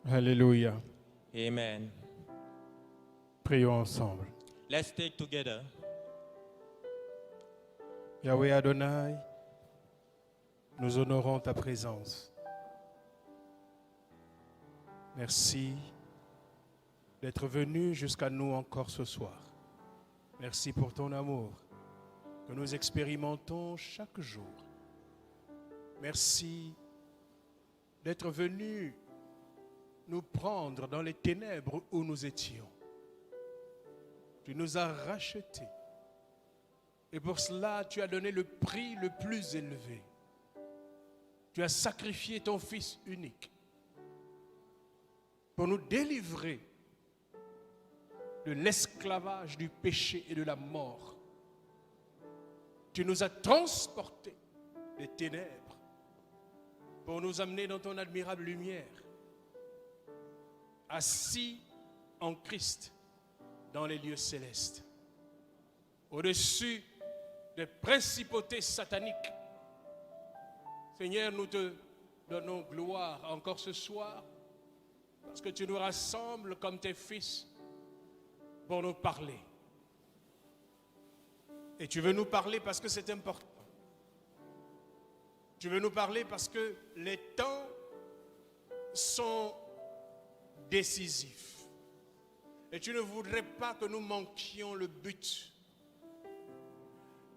Alléluia. Amen. Prions ensemble. Let's take together. Yahweh Adonai, nous honorons ta présence. Merci d'être venu jusqu'à nous encore ce soir. Merci pour ton amour que nous expérimentons chaque jour. Merci d'être venu nous prendre dans les ténèbres où nous étions. Tu nous as rachetés. Et pour cela, tu as donné le prix le plus élevé. Tu as sacrifié ton Fils unique pour nous délivrer de l'esclavage, du péché et de la mort. Tu nous as transportés des ténèbres pour nous amener dans ton admirable lumière, assis en Christ dans les lieux célestes, au-dessus des principautés sataniques. Seigneur, nous te donnons gloire encore ce soir parce que tu nous rassembles comme tes fils pour nous parler. Et tu veux nous parler parce que c'est important. Tu veux nous parler parce que les temps sont décisifs. Et tu ne voudrais pas que nous manquions le but.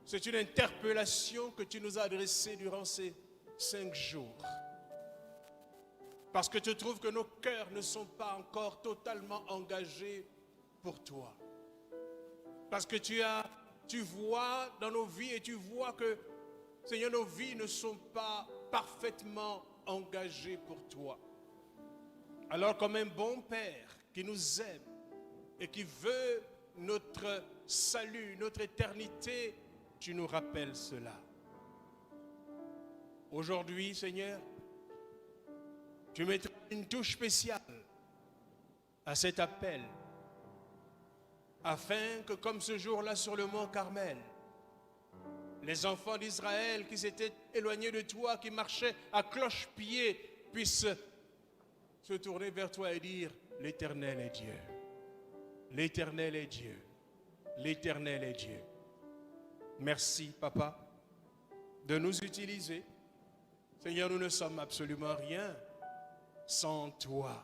C'est une interpellation que tu nous as adressée durant ces 5 jours. Parce que tu trouves que nos cœurs ne sont pas encore totalement engagés pour toi. Parce que tu vois dans nos vies et tu vois que, Seigneur, nos vies ne sont pas parfaitement engagées pour toi. Alors comme un bon Père qui nous aime et qui veut notre salut, notre éternité, tu nous rappelles cela. Aujourd'hui, Seigneur, tu mettras une touche spéciale à cet appel, afin que, comme ce jour-là sur le mont Carmel, les enfants d'Israël qui s'étaient éloignés de toi, qui marchaient à cloche-pied, puissent se tourner vers toi et dire: l'Éternel est Dieu. L'Éternel est Dieu. L'Éternel est Dieu. Merci, Papa, de nous utiliser. Seigneur, nous ne sommes absolument rien sans toi.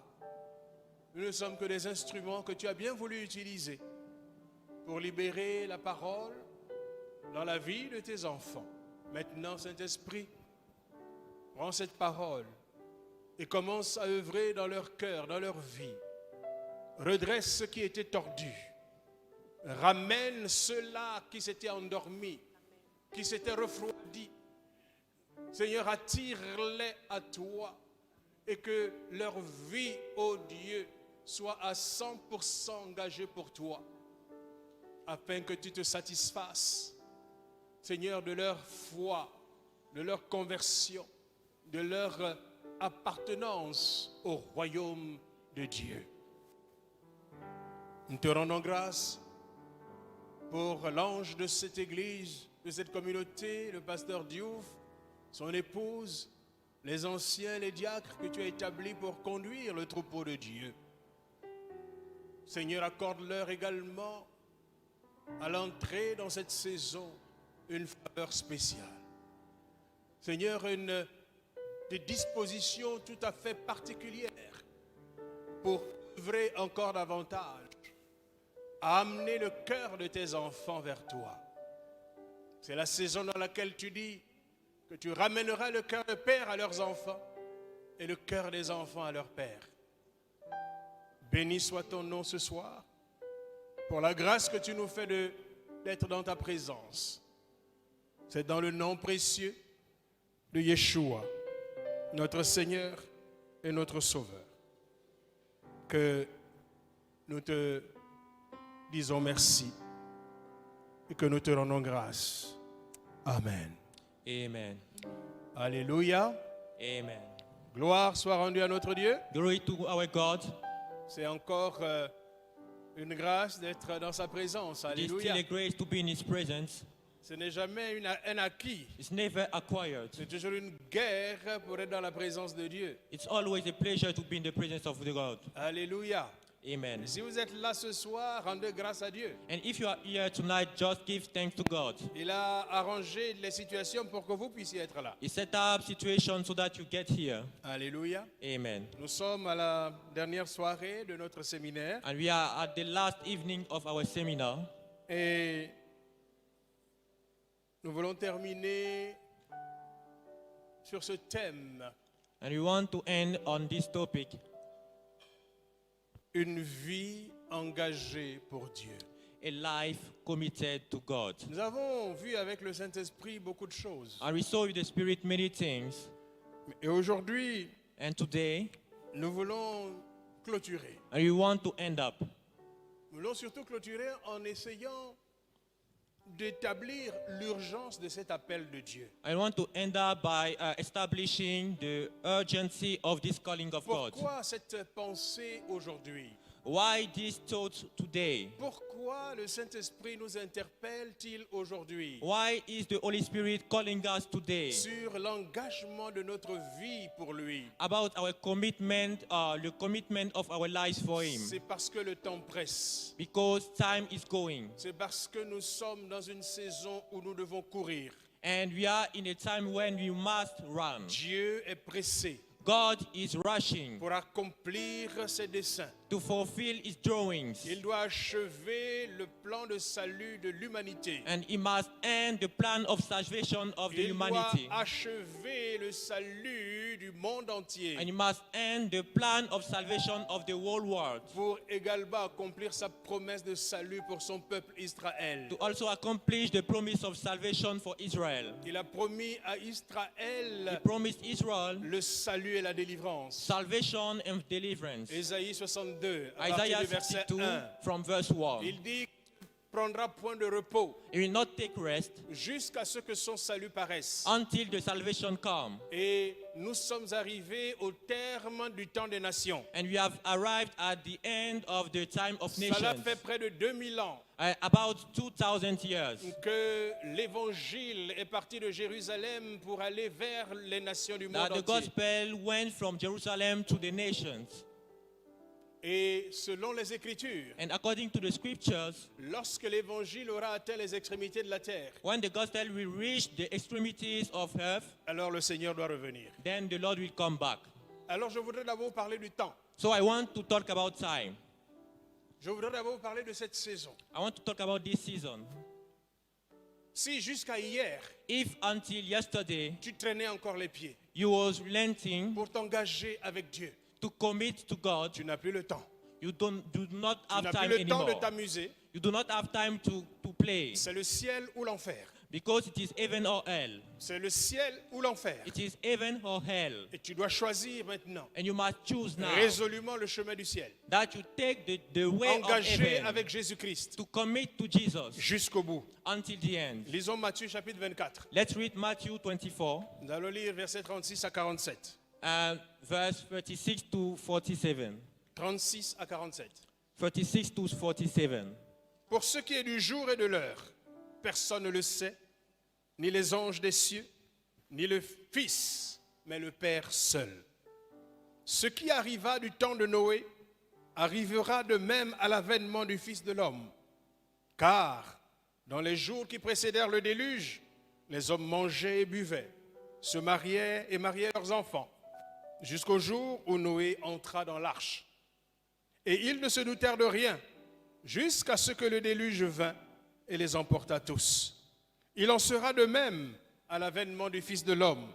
Nous ne sommes que des instruments que tu as bien voulu utiliser pour libérer la parole dans la vie de tes enfants. Maintenant, Saint-Esprit, prends cette parole et commence à œuvrer dans leur cœur, dans leur vie. Redresse ce qui était tordu. Ramène ceux-là qui s'étaient endormis, qui s'étaient refroidis. Seigneur, attire-les à toi et que leur vie, ô Dieu, soit à 100% engagée pour toi, afin que tu te satisfasses, Seigneur, de leur foi, de leur conversion, de leur appartenance au royaume de Dieu. Nous te rendons grâce pour l'ange de cette église, de cette communauté, le pasteur Diouf, son épouse, les anciens, les diacres que tu as établis pour conduire le troupeau de Dieu. Seigneur, accorde-leur également à l'entrée dans cette saison une faveur spéciale. Seigneur, des dispositions tout à fait particulières pour œuvrer encore davantage à amener le cœur de tes enfants vers toi. C'est la saison dans laquelle tu dis que tu ramèneras le cœur de père à leurs enfants et le cœur des enfants à leur père. Béni soit ton nom ce soir pour la grâce que tu nous fais d'être dans ta présence. C'est dans le nom précieux de Yeshua, notre Seigneur et notre Sauveur, que nous te disons merci et que nous te rendons grâce. Amen. Amen. Alléluia. Amen. Gloire soit rendue à notre Dieu. Glory to our God. C'est encore une grâce d'être dans sa présence. It is still Alléluia. a grace to be in His presence. Ce n'est jamais un acquis. It's never acquired. C'est toujours une guerre pour être dans la présence de Dieu. It's always a pleasure to be in the presence of the God. Alléluia. Amen. Si vous êtes là ce soir, rendez grâce à Dieu. And if you are here tonight, just give thanks to God. Il a arrangé les situations pour que vous puissiez être là. He set up situation so that you get here. Alléluia. Amen. Nous sommes à la dernière soirée de notre séminaire. And we are at the last evening of our seminar. Et nous voulons terminer sur ce thème. And we want to end on this topic. Une vie engagée pour Dieu. A life committed to God. Nous avons vu avec le Saint-Esprit beaucoup de choses. And we saw with the Spirit many things. Et aujourd'hui, And today, nous voulons clôturer. and we want to end up. Nous voulons surtout clôturer en essayant d'établir l'urgence de cet appel de Dieu. I want to end up by establishing the urgency of this calling of God. Pourquoi cette pensée aujourd'hui? Why this thought today? Pourquoi le Saint-Esprit nous interpelle-t-il aujourd'hui Why is the Holy Spirit calling us today sur l'engagement de notre vie pour lui? about our commitment, the commitment of our lives for Him? C'est parce que le temps presse. Because time is going, C'est parce que nous sommes dans une saison où nous devons courir. and we are in a time when we must run. Dieu est pressé God is rushing pour accomplir ses desseins. to fulfill His drawings, Il doit achever le plan de salut de l'humanité. and He must end the plan of salvation of the Il doit humanity, achever le salut du monde entier and He must end the plan of salvation of the whole world, pour également accomplir sa promesse de salut pour son peuple Israël. to also accomplish the promise of salvation for Israel. Il a promis à He Israël promised Israel le salut et la délivrance. salvation and deliverance. Ésaïe 62, à partir Isaiah du verset 62 1. from verse 1. Il dit qu'il prendra point de repos He will not take rest jusqu'à ce que son salut paraisse. until the salvation come. Et nous sommes arrivés au terme du temps des nations. And we have arrived at the end of the time of Cela nations. fait près de 2000 ans About 2000 years que l'évangile est parti de Jérusalem pour aller vers les nations du monde that the entier. gospel went from Jerusalem to the nations. Et selon les Écritures, And according to the scriptures, lorsque l'évangile aura atteint les extrémités de la terre, when the gospel will reach the extremities of earth, alors le Seigneur doit revenir. then the Lord will come back. Alors je voudrais d'abord parler du temps. So I want to talk about time. Je voudrais d'abord parler de cette saison. I want to talk about this season. Si jusqu'à hier, If until yesterday tu traînais encore les pieds you was relenting pour t'engager avec Dieu, to commit to God, tu n'as plus le temps. you do not Tu have n'as time plus le temps de anymore. t'amuser. You do not have time to play, C'est le ciel ou l'enfer. because it is heaven or hell. C'est le ciel ou l'enfer. It is heaven or hell. Et tu dois choisir maintenant And you must choose now résolument le chemin du ciel. that you take the way of Engagé heaven avec Jésus-Christ to commit to Jesus jusqu'au bout. until the end. Lisons Matthieu chapitre 24. Let's read Matthew 24, Nous allons lire versets 36 à 47. verse 36 to 47. 36 à 47. 36 to 47. Pour ce qui est du jour et de l'heure, personne ne le sait, ni les anges des cieux, ni le Fils, mais le Père seul. Ce qui arriva du temps de Noé arrivera de même à l'avènement du Fils de l'homme. Car dans les jours qui précédèrent le déluge, les hommes mangeaient et buvaient, se mariaient et mariaient leurs enfants, jusqu'au jour où Noé entra dans l'arche. Et ils ne se doutèrent de rien, jusqu'à ce que le déluge vint et les emporta tous. Il en sera de même à l'avènement du Fils de l'homme.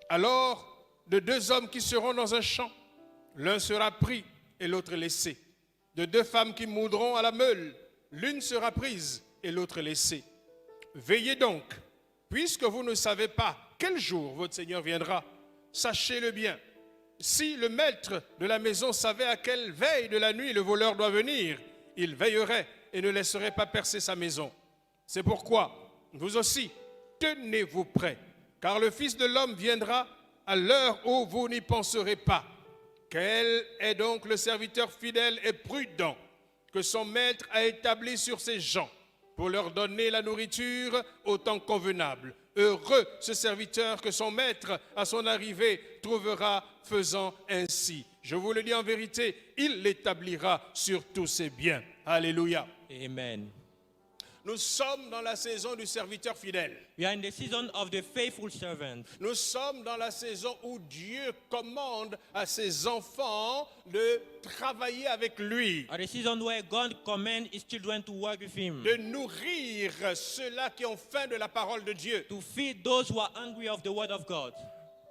Alors, de deux hommes qui seront dans un champ, l'un sera pris et l'autre laissé. De deux femmes qui moudront à la meule, l'une sera prise et l'autre laissée. Veillez donc, puisque vous ne savez pas quel jour votre Seigneur viendra. Sachez-le bien. Si le maître de la maison savait à quelle veille de la nuit le voleur doit venir, il veillerait et ne laisserait pas percer sa maison. C'est pourquoi, vous aussi, tenez-vous prêts, car le Fils de l'homme viendra à l'heure où vous n'y penserez pas. Quel est donc le serviteur fidèle et prudent que son maître a établi sur ses gens pour leur donner la nourriture au temps convenable. Heureux ce serviteur que son maître, à son arrivée, trouvera faisant ainsi. Je vous le dis en vérité, il l'établira sur tous ses biens. Alléluia. Amen. Nous sommes dans la saison du serviteur fidèle. We are in the season of the faithful servant. Nous sommes dans la saison où Dieu commande à ses enfants de travailler avec lui, At the season where God commands his children to work with him, de nourrir ceux-là qui ont faim de la parole de Dieu, to feed those who are hungry of the word of God,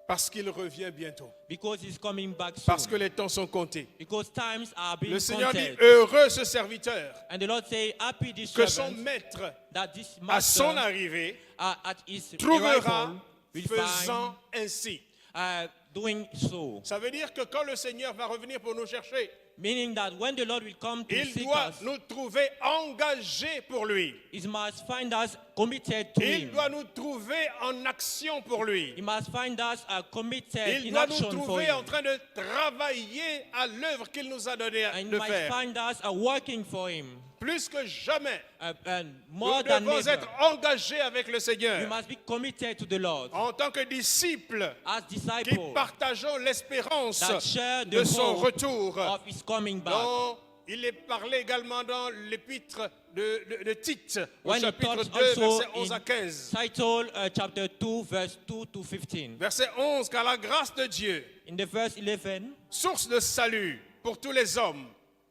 parce qu'il revient bientôt, because he's coming back soon. parce que les temps sont comptés. Because times are being Le Seigneur dit, counted. heureux ce serviteur, And the Lord say, happy this que son servant maître, that this à son master arrivée, at his trouvera arrival will faisant ainsi. find doing so. Ça veut dire que quand le Seigneur va revenir pour nous chercher, Meaning that when the Lord will come to il seek doit us, nous trouver engagés pour lui. he must find us committed to Il him. doit nous trouver en action pour lui. He must find us committed Il in doit nous action for trouver en him. train de travailler à l'œuvre qu'il nous a donné And he de must faire. find us working for him. Plus que jamais, And nous more than devons ever, être engagés avec le we Seigneur. must be committed to the Lord. En tant que disciples As qui disciples partageons l'espérance that share de the son hope retour, of his coming back. dont il est parlé également dans l'épître de Tite, au When he chapitre talks 2, also versets 11 à 15. in Title chapter 2, verse 2 to 15. Verset 11, car la grâce de Dieu, In the verse 11, source de salut pour tous les hommes,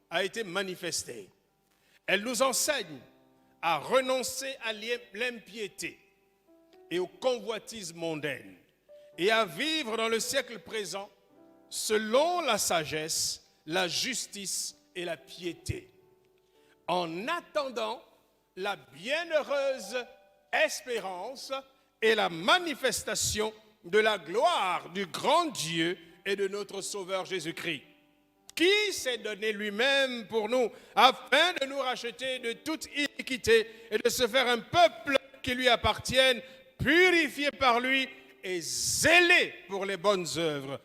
a été manifestée. Elle nous enseigne à renoncer à l'impiété et aux convoitises mondaines et à vivre dans le siècle présent selon la sagesse, la justice et la piété, en attendant la bienheureuse espérance et la manifestation de la gloire du grand Dieu et de notre Sauveur Jésus-Christ, qui s'est donné lui-même pour nous, afin de nous racheter de toute iniquité et de se faire un peuple qui lui appartienne, purifié par lui et zélé pour les bonnes œuvres.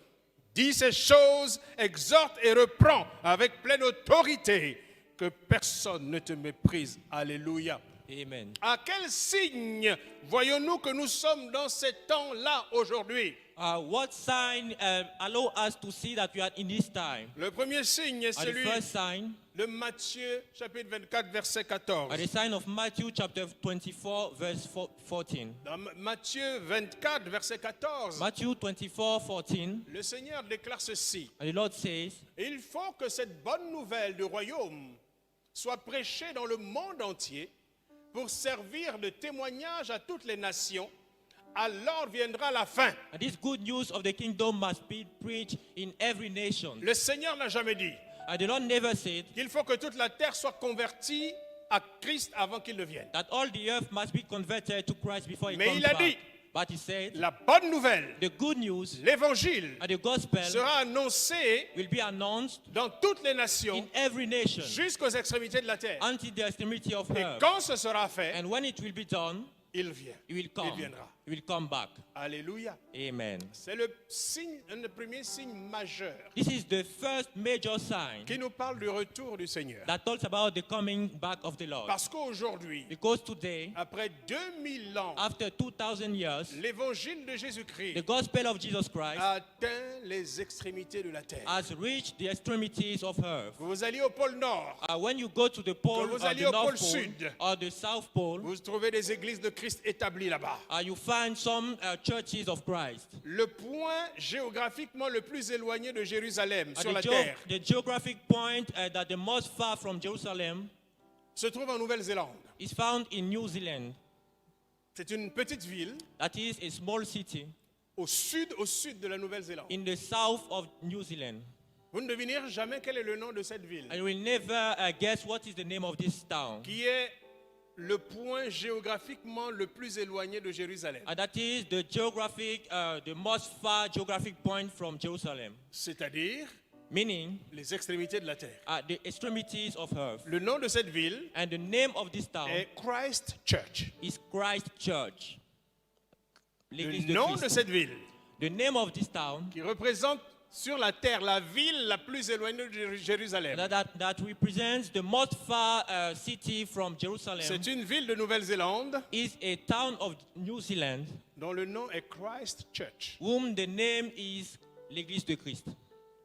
Dis ces choses, exhorte et reprend avec pleine autorité, que personne ne te méprise. Alléluia. Amen. À quel signe voyons-nous que nous sommes dans ces temps-là aujourd'hui? What sign allow us to see that we are in this time? Le premier signe est The celui first sign, de Matthieu, chapitre 24, verset 14. the sign of Matthew chapter 24, verse 14. Dans Matthieu 24, verset 14, Matthew 24, 14, le Seigneur déclare ceci. and the Lord says, Il faut que cette bonne nouvelle du royaume soit prêchée dans le monde entier pour servir de témoignage à toutes les nations. Alors viendra la fin. and this good news of the kingdom must be preached in every nation. Le Seigneur n'a jamais dit The Lord never said qu'il faut que toute la terre soit convertie à Christ avant qu'il ne vienne. that all the earth must be converted to Christ before he Mais comes il a back. dit, But he said, la bonne nouvelle, the good news l'évangile, and the gospel sera annoncé will be announced dans toutes les nations in every nation jusqu'aux extrémités de la terre. until the extremity of Et earth. quand ce sera fait, And when it will be done, il vient. he will come. Il viendra. He will come back. Alléluia. Amen. C'est le signe, un des premiers signes majeurs This is the first major sign qui nous parle du retour du Seigneur. that talks about the coming back of the Lord. Parce qu'aujourd'hui, Because today, après 2000 ans, after 2000 years, l'évangile de the Jésus-Christ gospel of Jesus Christ a atteint les extrémités de la terre. has reached the extremities of earth. Que vous alliez au pôle Nord, When you go to the pole, vous or alliez the au North pôle Pole, Sud, or the South Pole, vous trouvez des églises de Christ établies là-bas. you find some churches of Christ. Le point géographiquement le plus éloigné de Jérusalem sur la The, terre the geographic point that the most far from Jerusalem se trouve en Nouvelle-Zélande. is found in New Zealand. C'est une petite ville That is a small city au sud de la Nouvelle-Zélande. in the south of New Zealand. Vous ne devinerez jamais quel est le nom de cette ville, And you will never guess what is the name of this town. qui est le point géographiquement le plus éloigné de Jérusalem. And that is the the most far geographic point from Jerusalem. C'est-à-dire Meaning, les extrémités de la terre. the extremities of earth. Le nom de cette ville And the name of this town est Christ Church. is Christ Church. Le L'église de nom de Christ. cette ville, The name of this town qui représente sur la terre, la ville la plus éloignée de Jérusalem. that represents the most far city from Jerusalem, C'est une ville de Nouvelle-Zélande is a town of New Zealand, dont le nom est Christ Church, whom the name is l'Église de Christ,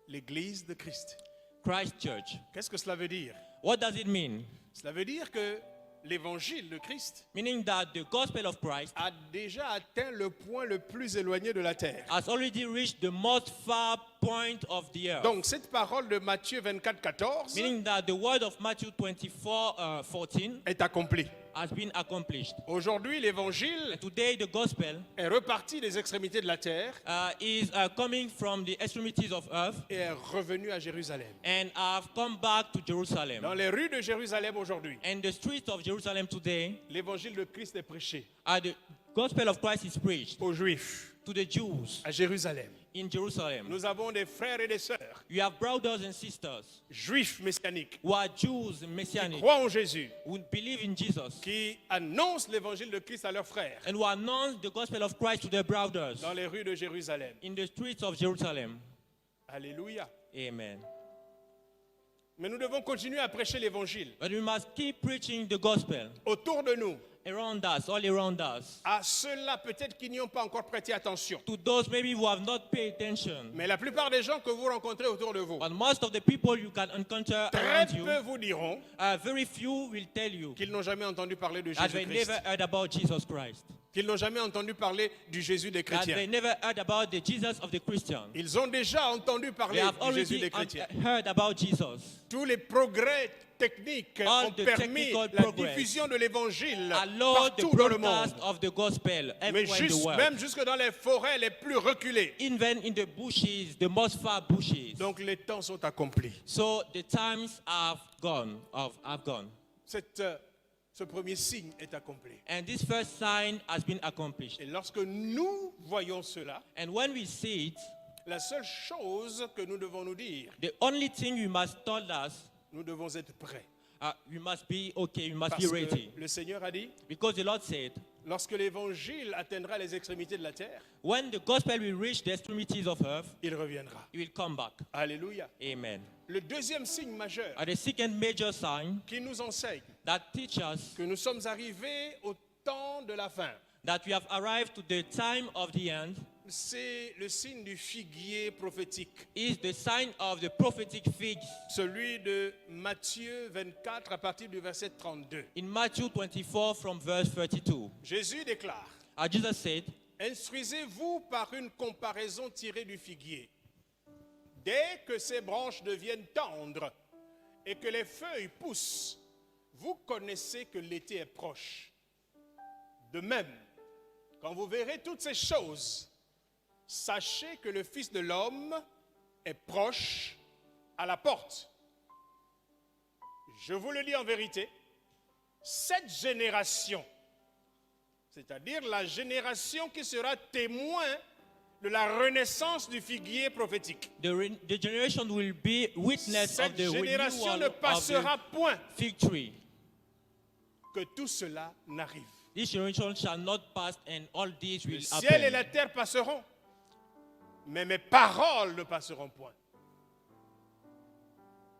l'église de Christ. Christ Church. Qu'est-ce que cela veut dire? What does it mean? Cela veut dire que l'évangile de Christ Meaning that the gospel of Christ a déjà atteint le point le plus éloigné de la terre. has already reached the most far point of the earth. Donc cette parole de Matthieu 24, 14 Meaning that the word of Matthew 24:14 est accomplie. has been accomplished. Aujourd'hui, l'évangile And today, the gospel est reparti des extrémités de la terre is coming from the extremities of earth et est revenu à Jérusalem. and have come back to Jerusalem. Dans les rues de Jérusalem aujourd'hui, And the streets of Jerusalem today, l'évangile de Christ est prêché the gospel of Christ is preached aux Juifs to the Jews à Jérusalem. in Jerusalem. Nous avons des frères et des sœurs You have brothers and sisters juifs messianiques who are Jews and qui Messianic, croient en Jésus, who believe in Jesus, qui annoncent l'évangile de Christ à leurs frères and who announce the gospel of Christ to their brothers dans les rues de Jérusalem. in the streets of Jerusalem. Alléluia. Amen. Mais nous devons continuer à prêcher l'évangile But we must keep preaching the gospel autour de nous around us, all around us, à ceux-là peut-être qui n'y ont pas encore prêté attention. to those maybe who have not paid attention. Mais la plupart des gens que vous rencontrez autour de vous, But most of the people you can encounter très around you, peu vous diront very few will tell you qu'ils n'ont jamais entendu parler de that they Jésus-Christ, never heard about Jesus Christ, qu'ils n'ont jamais entendu parler du Jésus des that they chrétiens. never heard about the Jesus of the Christian. Ils ont déjà entendu They parler have du Jésus already des chrétiens. heard about Jesus. Tous les progrès techniques All ont the permis technical la progress diffusion de l'évangile Allow the partout dans le monde. broadcast of the gospel Mais everywhere in the world. même jusque dans les forêts les plus reculées. Even in the bushes, the most far bushes. Donc les temps sont accomplis. So the times have gone. Ce premier signe est accompli. And this first sign has been accomplished. Et lorsque nous voyons cela, And when we see it, la seule chose que nous devons nous dire, the only thing we must tell us, nous devons être prêts. we must be okay, we must Parce be que ready. le Seigneur a dit, Because the Lord said, lorsque l'évangile atteindra les extrémités de la terre, when the gospel will reach the extremities of earth, il reviendra. it will come back. Alléluia. Amen. Le deuxième signe majeur And the second major sign qui nous enseigne that teaches us que nous sommes arrivés au temps de la fin, that we have arrived to the time of the end c'est le signe du figuier prophétique, is the sign of the prophetic figs celui de Matthieu 24 à partir du verset 32. in Matthew 24 from verse 32. Jésus déclare, Jesus said, instruisez-vous par une comparaison tirée du figuier. Dès que ses branches deviennent tendres et que les feuilles poussent, vous connaissez que l'été est proche. De même, quand vous verrez toutes ces choses, sachez que le Fils de l'homme est proche à la porte. Je vous le dis en vérité, cette génération, c'est-à-dire la génération qui sera témoin de la renaissance du figuier prophétique. the generation will be witness of Cette the génération renewal ne of passera the point fig tree. que tout cela n'arrive. This generation shall not pass and all this Le will ciel et la happen. terre passeront, mais mes paroles ne passeront point.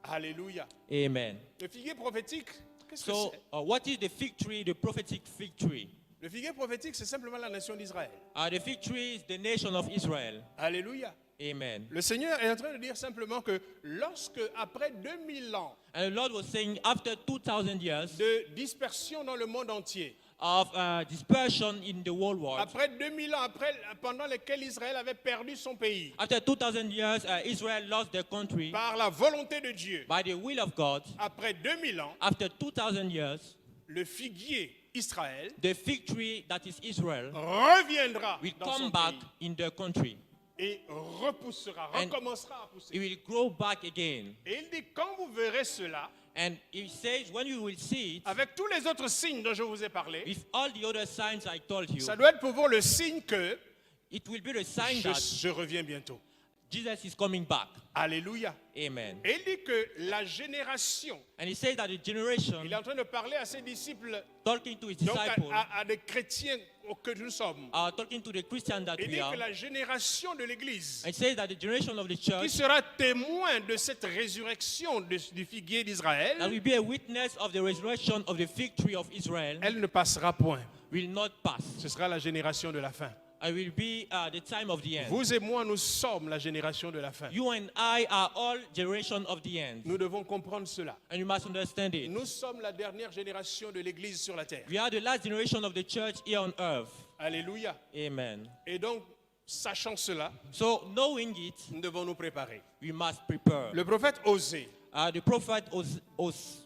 Alléluia. Amen. Le figuier prophétique, qu'est-ce que So, c'est? what is the fig tree, the prophetic fig tree? Le figuier prophétique, c'est simplement la nation d'Israël. The fig tree is the nation of Israel. Alléluia. Amen. Le Seigneur est en train de dire simplement que lorsque, après 2000 ans And the Lord was saying, after 2,000 years de dispersion dans le monde entier, of dispersion in the whole world, après 2000 ans, pendant lesquels Israël avait perdu son pays, after 2,000 years, Israel lost their country par la volonté de Dieu, by the will of God. après 2000 ans, After 2,000 years, le figuier Israël the fig tree that is Israel reviendra will dans son come back pays in their country. et repoussera, And recommencera à pousser. It will grow back again. Et il dit, quand vous verrez cela, And he says, when you will see it, avec tous les autres signes dont je vous ai parlé, with all the other signs I told you, ça doit être pour vous le signe que it will be the sign je that reviens bientôt. Jesus is coming back. Alléluia. Amen. Et il dit que la génération, And he says that the generation, il est en train de parler à ses disciples, talking to his donc disciples, à des chrétiens que nous sommes. talking to the Christians that Il we dit are, que la génération de l'Église, and says that the generation of the qui church sera témoin de cette résurrection du figuier that d'Israël, will be a witness of the resurrection of the victory of Israel elle ne passera point. will not pass. Ce sera la génération de la fin. It will be the time of the end. Vous et moi, nous sommes la génération de la fin. You and I are all generation of the end. Nous devons comprendre cela. And you must understand it. Nous sommes la dernière génération de l'Église sur la terre. We are the last generation of the church here on earth. Alléluia. Amen. Et donc, sachant cela, So knowing it, nous devons nous préparer. we must prepare. Le prophète Osée, The prophet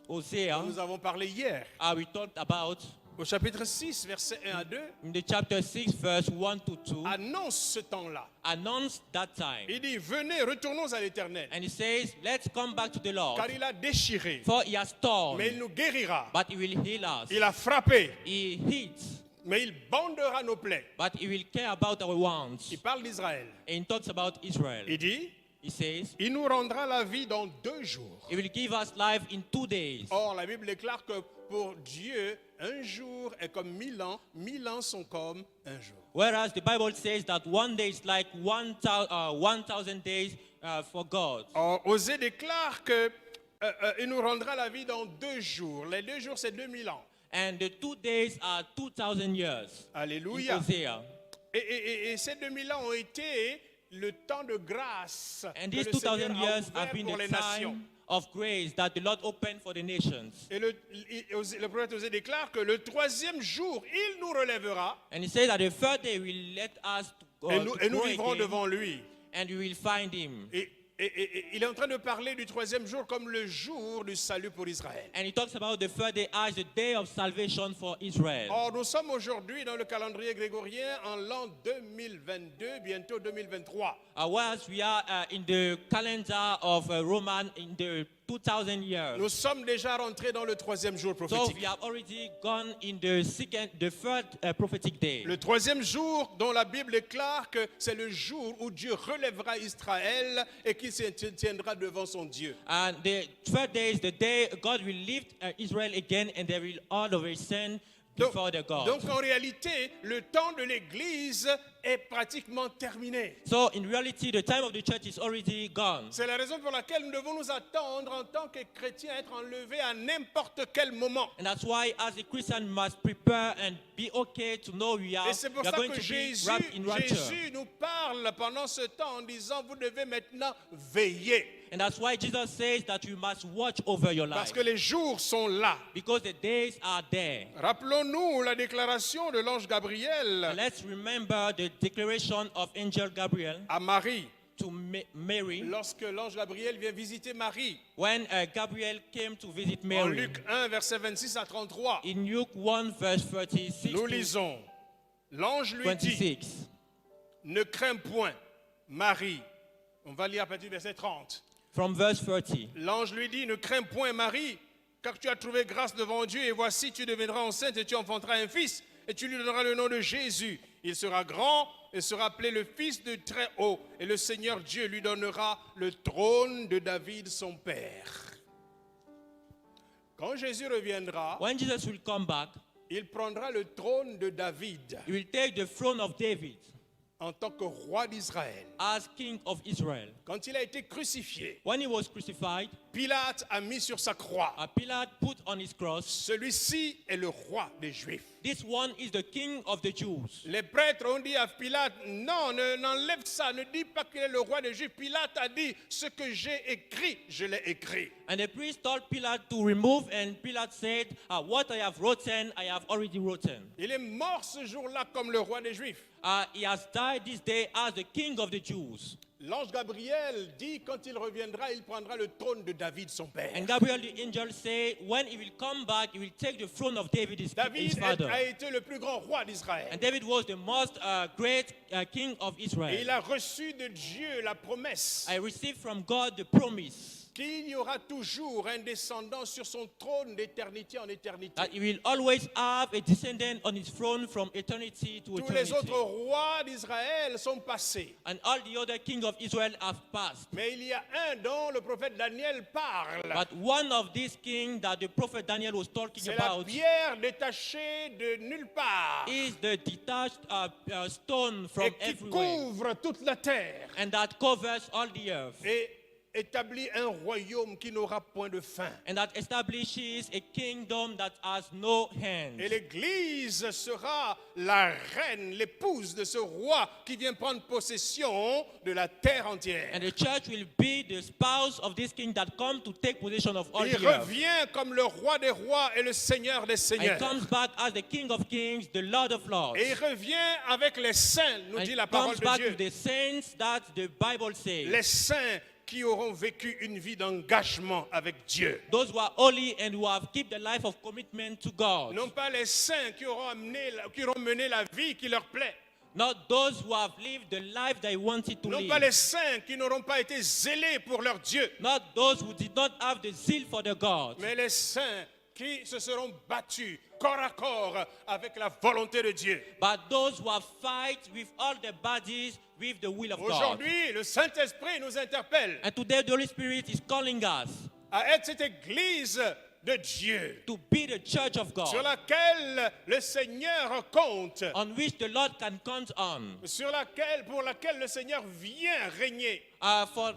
Hosea, dont nous avons parlé hier, we talked about au chapitre 6, versets 1 à 2, in the chapter 6, verse 1 to 2, annonce ce temps-là. announced that time. Il dit, venez, retournons à l'Éternel, And he says, let's come back to the Lord. car il a déchiré, For he has torn, mais il nous guérira. but he will heal us. Il a frappé, He hits, mais il bandera nos plaies. but he will care about our wounds. Il parle d'Israël. And he talks about Israel. Il dit, He says, il nous rendra la vie dans 2 jours. he will give us life in 2 days. Or, la Bible déclare que pour Dieu, un jour est comme 1000 ans sont comme un jour. Whereas the Bible says that 1 day is like 1,000 days for God. Or, Osée déclare que il nous rendra la vie dans 2 jours. Les 2 jours, c'est 2000 ans. And the 2 days are 2,000 years. In Alléluia. Hosea. Et ces 2000 ans ont été le temps de grâce And que these le 2,000 Seigneur a years ouvert have been pour the les nations. time of grace that the Lord opened for the nations. Et le prophète Osée déclare que le 3e jour, il nous relèvera And he says that the third day will let us go, et to nous grow vivrons again, devant lui. and we will find him. Et il est en train de parler du 3e jour comme le jour du salut pour Israël. And he talks about the third day as the day of salvation for Israel. Or, nous sommes aujourd'hui dans le calendrier grégorien en l'an 2022, bientôt 2023. Whereas we are in the calendar of Roman in the 2,000 years. Nous sommes déjà rentrés dans le 3e jour So prophétique. we have already gone in the third prophetic day. Le 3e jour dont la Bible déclare que c'est le jour où Dieu relèvera Israël et qu'il se tiendra devant son Dieu. And the third day is the day God will lift Israel again, and they will all of a sin before their God. Donc en réalité, le temps de l'Église est pratiquement terminé. So in reality, the time of the church is already gone. C'est la raison pour laquelle nous devons nous attendre en tant que chrétiens à être enlevés à n'importe quel moment. And that's why as a Christian must prepare and be okay to know we are, Et c'est pour we are ça going que to be wrapped in rapture. Jésus nous parle pendant ce temps en disant, vous devez maintenant veiller. And that's why Jesus says that you must watch over your Parce life. que les jours sont là. Because the days are there. Rappelons-nous la déclaration de l'ange Gabriel And let's remember the declaration of Angel Gabriel à Marie. to Mary Lorsque l'ange Gabriel vient visiter Marie, when Gabriel came to visit en Mary. Luc 1, verset 26 à 33, In Luke 1 verse 36 nous to lisons, l'ange lui dit, 26. ne crains point, Marie. On va lire à partir du verset 30. From verse 30. L'ange lui dit, ne crains point, Marie, car tu as trouvé grâce devant Dieu, et voici, tu deviendras enceinte et tu enfanteras un fils, et tu lui donneras le nom de Jésus. Il sera grand et sera appelé le Fils du Très-Haut, et le Seigneur Dieu lui donnera le trône de David, son père. Quand Jésus reviendra, When Jesus will come back, il prendra le trône de David he will take the throne of David en tant que roi d'Israël. as king of Israel. Quand il a été crucifié, When he was crucified, Pilate a mis sur sa croix, Pilate put on his cross, celui-ci est le roi des Juifs. this one is the king of the Jews. Les prêtres ont dit à Pilate, non, n'enlève ça, ne dis pas qu'il est le roi des Juifs. Pilate a dit, ce que j'ai écrit, je l'ai écrit. And the priest told Pilate to remove, and Pilate said, what I have written, I have already written. Il est mort ce jour-là comme le roi des Juifs. He has died this day as the king of the Jews. L'ange Gabriel dit, quand il reviendra, il prendra le trône de David, son père. And Gabriel the angel said, when he will come back, he will take the throne of David, his David father. a été le plus grand roi d'Israël. And David was the most great king of Et Israel. il a reçu de Dieu la promesse I received from God the promise qu'il y aura toujours un descendant sur son trône d'éternité en éternité. that he will always have a descendant on his throne from eternity to Tous les eternity. autres rois d'Israël sont passés. And all the other kings of Israel have passed. Mais il y a un dont le prophète Daniel parle. But one of these kings that the prophet Daniel was talking C'est la about pierre détachée de nulle part is the detached stone from et qui everywhere, couvre toute la terre and that covers all the earth, et établit un royaume qui n'aura point de fin. and that establishes a kingdom that has no hands. Et l'Église sera la reine, l'épouse de ce roi qui vient prendre possession de la terre entière. And the church will be the spouse of this king that come to take possession of all Il the earth. revient comme le roi des rois et le seigneur des And he seigneurs. comes back as the King of Kings, the Lord of Lords. Et il revient avec les saints, nous And dit he la parole comes de back Dieu. with the saints that the Bible says. Les saints qui auront vécu une vie d'engagement avec Dieu. Those who are holy and who have kept the life of commitment to God. Non pas les saints qui auront mené la vie qui leur plaît. Not those who have lived the life they wanted to Non pas live. les saints qui n'auront pas été zélés pour leur Dieu. Not those who did not have the zeal for the God. Mais les saints qui se seront battus corps à corps avec la volonté de Dieu. But those who have fight with all their bodies with the will of God. Aujourd'hui, le Saint-Esprit nous interpelle And today the Holy Spirit is calling us à être cette église de Dieu to be the church of sur God, laquelle le Seigneur compte, on which the Lord can count on, pour laquelle le Seigneur vient régner. for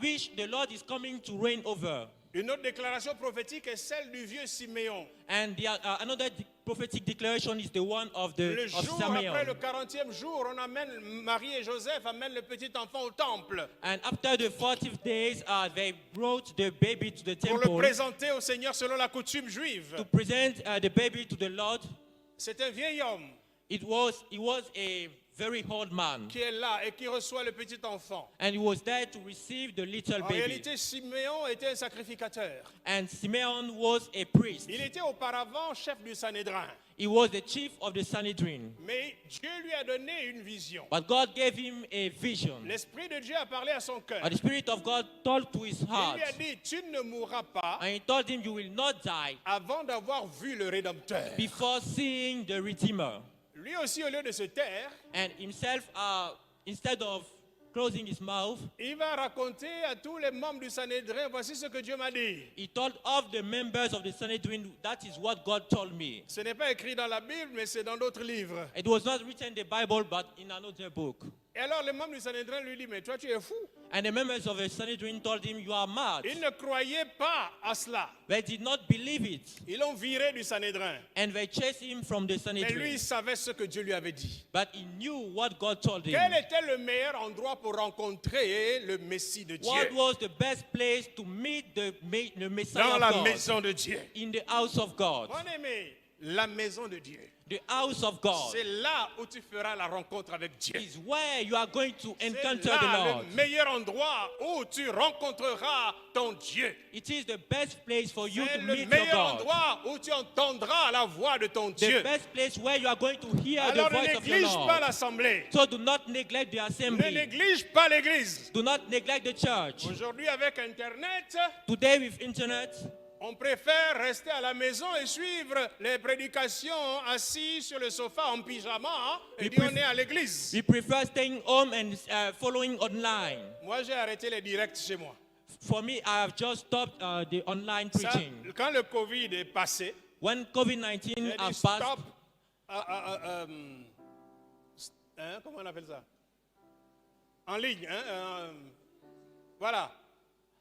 which the Lord is coming to reign over. Une autre déclaration prophétique est celle du vieux Siméon. And another prophetic declaration is the one of Le of jour après Samuel. le 40e jour, on amène Marie et Joseph amènent le petit enfant au temple And after the 40th days, they brought the baby to the pour le temple présenter au Seigneur selon la coutume juive. to present the baby to the Lord. C'est un vieil homme He was a very old man, qui est là et qui reçoit le petit enfant. and he was there to receive the little En baby. réalité, Siméon était un sacrificateur. And Simeon was a priest. Il était auparavant chef du Sanhédrin. He was the chief of the Sanhedrin. Mais Dieu lui a donné une vision. But God gave him a vision. L'Esprit de Dieu a parlé à son cœur. And the Spirit of God told to his Il heart. lui a dit, tu ne mourras pas And he told him, you will not die avant d'avoir vu le Rédempteur. before seeing the Redeemer. Lui aussi, au lieu de se taire, And himself, instead of closing his mouth, il va raconter à tous les membres du Sanhédrin, voici ce que Dieu m'a dit. he told of the members of the Sanhedrin, that is what God told me. Ce n'est pas écrit dans la Bible, mais c'est dans d'autres livres. It was not written in the Bible, but in another book. Et alors les membres du Sanhédrin lui disent, mais toi tu es fou. And the members of the Sanhedrin told him, you are mad. Ils ne croyaient pas à cela. They did not believe it. Ils l'ont viré du Sanhédrin. And they chased him from the Mais lui, Sanhedrin. il savait ce que Dieu lui avait dit. But he knew what God told him. Quel était le meilleur endroit pour rencontrer le Messie de Dieu? What was the best place to meet the Messiah Dans of la God? maison de Dieu. In the house of God. Mon aimé, la maison de Dieu. The house of God C'est là où tu feras la rencontre avec Dieu. is where you are going to C'est encounter the là Lord. le meilleur endroit où tu rencontreras ton Dieu. It is the best place for you C'est to le meet your meilleur God. endroit où tu entendras la voix de ton Dieu. The best place where you are going to hear Alors the ne voice of the néglige pas Lord. l'assemblée. So do not neglect the Ne assembly. néglige pas l'église. Do not neglect the church. Aujourd'hui, avec Internet, Today with internet, on préfère rester à la maison et suivre les prédications assis sur le sofa en pyjama et We dire on pref- est à l'église. we prefer staying home and following online. Moi, j'ai arrêté les directs chez moi. For me, I have just stopped the online Ça, preaching. quand le Covid est passé, When COVID-19 j'ai dit has stop. passed, Comment on appelle ça? En ligne. Voilà.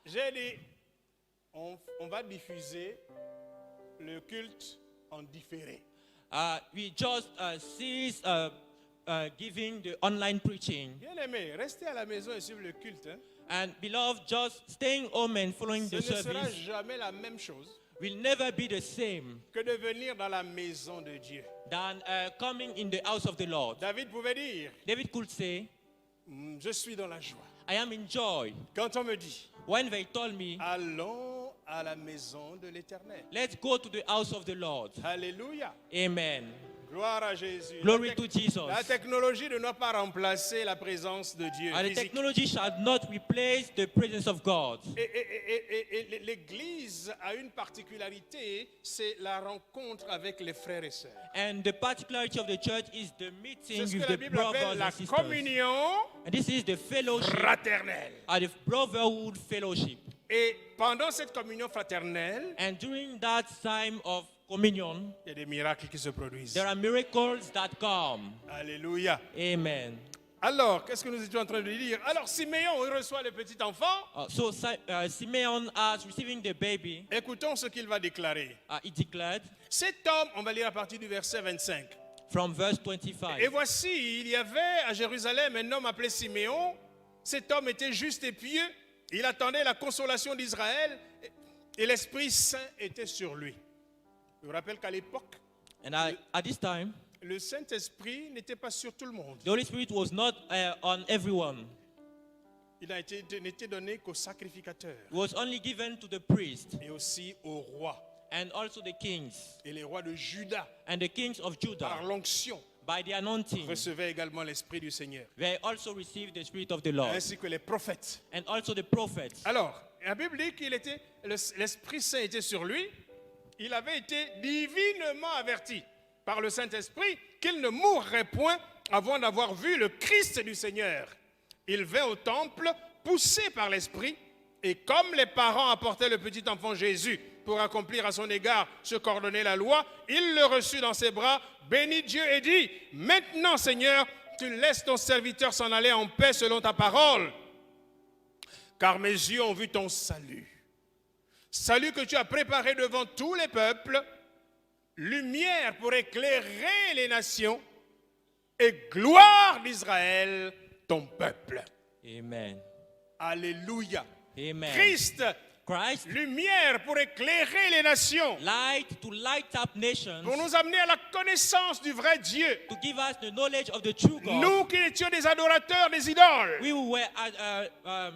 J'ai dit, on va diffuser le culte en différé. we just cease giving the online preaching. Bien aimé, restez à la maison et suivre le culte. Hein. And beloved, just staying home and following Ce the ne sera service jamais la même chose will never be the same que de venir dans la maison de Dieu. than coming in the house of the Lord. David pouvait dire, David could say, je suis dans la joie. I am in joy. Quand on me dit, When they told me, allons à la maison de l'Éternel. let's go to the house of the Lord. Alléluia. Amen. Gloire à Jésus. Glory to Jesus. La technologie ne doit pas remplacer la présence de Dieu. And the physique. technology shall not replace the presence of God. Et l'Église a une particularité, c'est la rencontre avec les frères et sœurs. And the particularity of the church is the meeting C'est ce with que la the Bible appelle brothers la and sisters. communion And this is the fellowship, fraternelle. the brotherhood fellowship. Et pendant cette communion fraternelle, And during that time of communion, il y a des miracles qui se produisent. there are miracles that come. Alléluia. Amen. Alors, qu'est-ce que nous étions en train de dire? Alors, Siméon, il reçoit le petit enfant. Simeon, as receiving the baby, Écoutons ce qu'il va déclarer. he declared Cet homme, on va lire à partir du verset 25. from verse Et 25. voici, il y avait à Jérusalem un homme appelé Siméon. Cet homme était juste et pieux. Il attendait la consolation d'Israël et l'Esprit Saint était sur lui. Je vous rappelle qu'à l'époque, And at this time, le Saint-Esprit n'était pas sur tout le monde. the Holy Spirit was not on everyone. Il n'était donné qu'aux sacrificateurs It was only given to the priest et aussi aux rois and also the kings et les rois de Juda, and the kings of Judah par l'onction, by the anointing. recevaient également l'Esprit du Seigneur, They also received the Spirit of the Lord ainsi que les prophètes. and also the prophets. Alors, la Bible dit qu'il était, l'Esprit Saint était sur lui. Il avait été divinement averti par le Saint-Esprit qu'il ne mourrait point avant d'avoir vu le Christ du Seigneur. Il vint au temple poussé par l'Esprit et comme les parents apportaient le petit enfant Jésus pour accomplir à son égard ce qu'ordonnait la loi, il le reçut dans ses bras, bénit Dieu et dit, « Maintenant, Seigneur, tu laisses ton serviteur s'en aller en paix selon ta parole, car mes yeux ont vu ton salut. Salut que tu as préparé devant tous les peuples, lumière pour éclairer les nations et gloire d'Israël, ton peuple. » Amen. Alléluia. Amen. Christ, Christ, lumière pour éclairer les nations, light to light up nations, pour nous amener à la connaissance du vrai Dieu. to give us the knowledge of the true God. Nous qui étions des adorateurs des idoles. We were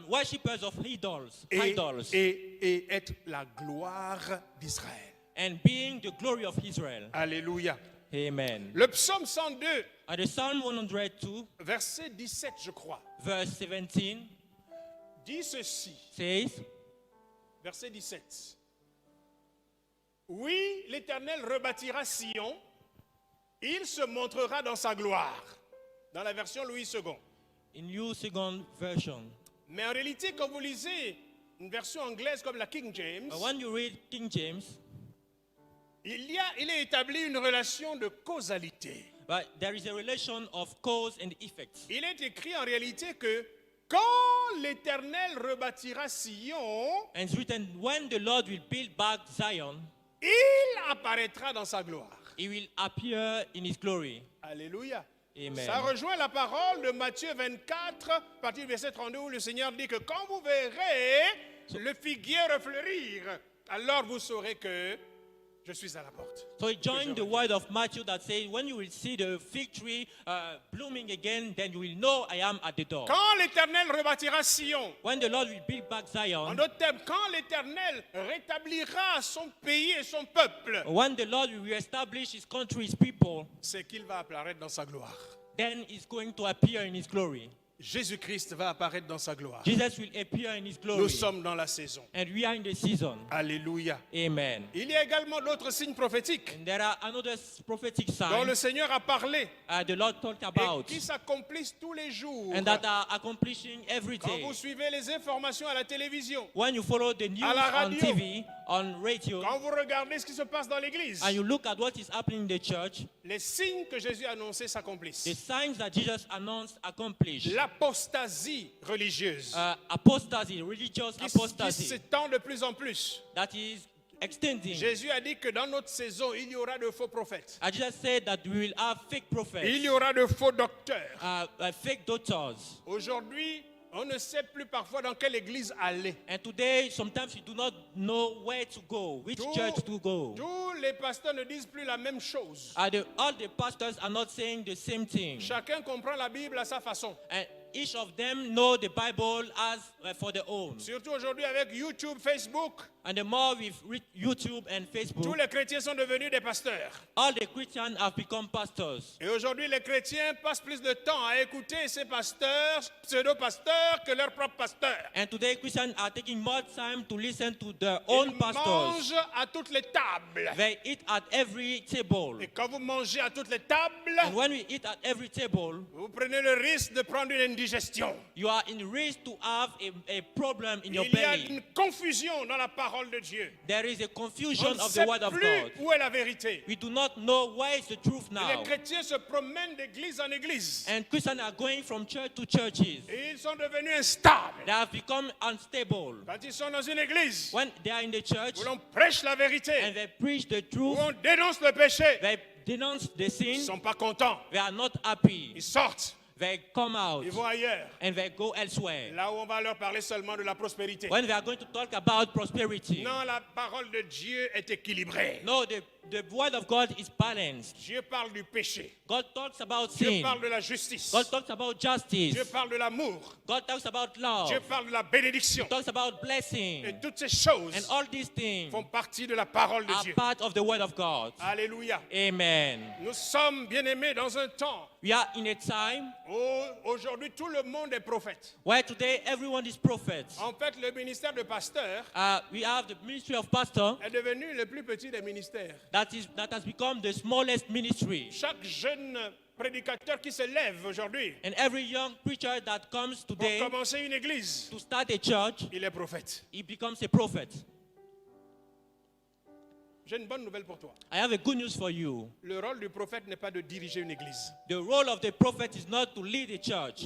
worshippers of idols, Et être la gloire d'Israël. and being the glory of Israel. Alléluia. Amen. Le psaume 102, And the Psalm 102, verset 17, je crois, verse 17, dit ceci. says, Verset 17. Oui, l'Éternel rebâtira Sion, il se montrera dans sa gloire. Dans la version Louis II. in New Second Version. Mais en réalité, quand vous lisez une version anglaise comme la King James, When you read King James, il est établi une relation de causalité. but there is a relation of cause and effect. Il est écrit en réalité que quand l'Éternel rebâtira Sion, And it's written, when the Lord will build back Zion, il apparaîtra dans sa gloire. he will appear in his glory. Alléluia. Amen. Ça rejoint la parole de Matthieu 24, à partir du verset 32, où le Seigneur dit que quand vous verrez le figuier refleurir, alors vous saurez que je suis à la porte. So it joined the word of Matthew that says, when you will see the fig tree blooming again, then you will know I am at the door. Quand l'Éternel rebâtira Sion, When the Lord will build back en Zion, d'autres termes, quand l'Éternel rétablira son pays et son peuple, when the Lord will reestablish his country, his people, c'est qu'il va apparaître dans sa gloire. then he's going to appear in his glory. Jésus-Christ va apparaître dans sa gloire. Jesus will appear in his glory. Nous sommes dans la saison. And we are in the season. Alléluia. Amen. Il y a également d'autres signes prophétiques And there are another prophetic dont le signs Seigneur a parlé the Lord talked et about, qui s'accomplissent tous les jours. and that are accomplishing every Quand day. vous suivez les informations à la télévision, When you follow the news à la on radio, TV, on radio, quand vous regardez ce qui se passe dans l'église, and you look at what is happening in the church, les signes que Jésus a annoncés the s'accomplissent. signs that Jesus announced accomplished. L'apostasie religieuse Apostasy, religious qui apostasy, s'étend de plus en plus. that is extending. Jésus a dit que dans notre saison, il y aura de faux prophètes. Jesus said that we will have fake prophets, Il y aura de faux docteurs. fake doctors. Aujourd'hui, on ne sait plus parfois dans quelle église aller. And today, sometimes you do not know where to go, which church to go. Tous les pasteurs ne disent plus la même chose. All the pastors are not saying the same thing. Chacun comprend la Bible à sa façon. And each of them know the Bible as for their own. Surtout aujourd'hui avec YouTube, Facebook, And the more we read YouTube and tous Facebook, les chrétiens sont devenus des pasteurs. all the Christians have become pastors. Et aujourd'hui, les chrétiens passent plus de temps à écouter ces pasteurs, pseudo-pasteurs, que leurs propres pasteurs. And today Christians are taking more time to listen to their own Ils pastors. mangent à toutes les tables. They eat at every table. Et quand vous mangez à toutes les tables, And when we eat at every table, vous prenez le risque de prendre une indigestion. you are in risk to have a problem in your Il y a belly. une confusion dans la parole de Dieu. There is a On confusion ne of sait the word of plus God. où est la vérité. We do not know where is the truth Et now. les chrétiens se promènent d'église en église. And Christians are going from church to churches. Et ils sont devenus instables. They have become unstable. Quand ils sont dans une église When they are in the church où l'on prêche la and vérité, they preach the où truth, on dénonce le péché, they denounce the ils sin, ne sont pas contents. they are not happy. Ils sortent, They come out ils vont ailleurs. and they go elsewhere. Là où on va leur parler seulement de la prospérité. When they are going to talk about prosperity, Non, la parole de Dieu est équilibrée. no, the word of God is balanced. Dieu parle du péché. God talks about Dieu sin. parle de la justice. God talks about justice. Dieu parle de l'amour. God talks about love. Dieu parle de la bénédiction. Talks about blessing. Et toutes ces choses And all these things font partie de la parole de are Dieu. part of the word of God. Alléluia. Amen. Nous sommes bien-aimés dans un temps We are in a time où aujourd'hui tout le monde est prophète. where today everyone is prophet. En fait, le ministère de pasteur We have the ministry of pastor est devenu le plus petit des ministères. that has become the smallest ministry. Chaque jeune prédicateur qui se lève aujourd'hui And every young preacher that comes pour today commencer une église, to start a church, il est prophète. he becomes a prophet. J'ai une bonne nouvelle pour toi. I have a good news for you. Le rôle du prophète n'est pas de diriger une église. The role of the prophet is not to lead a church.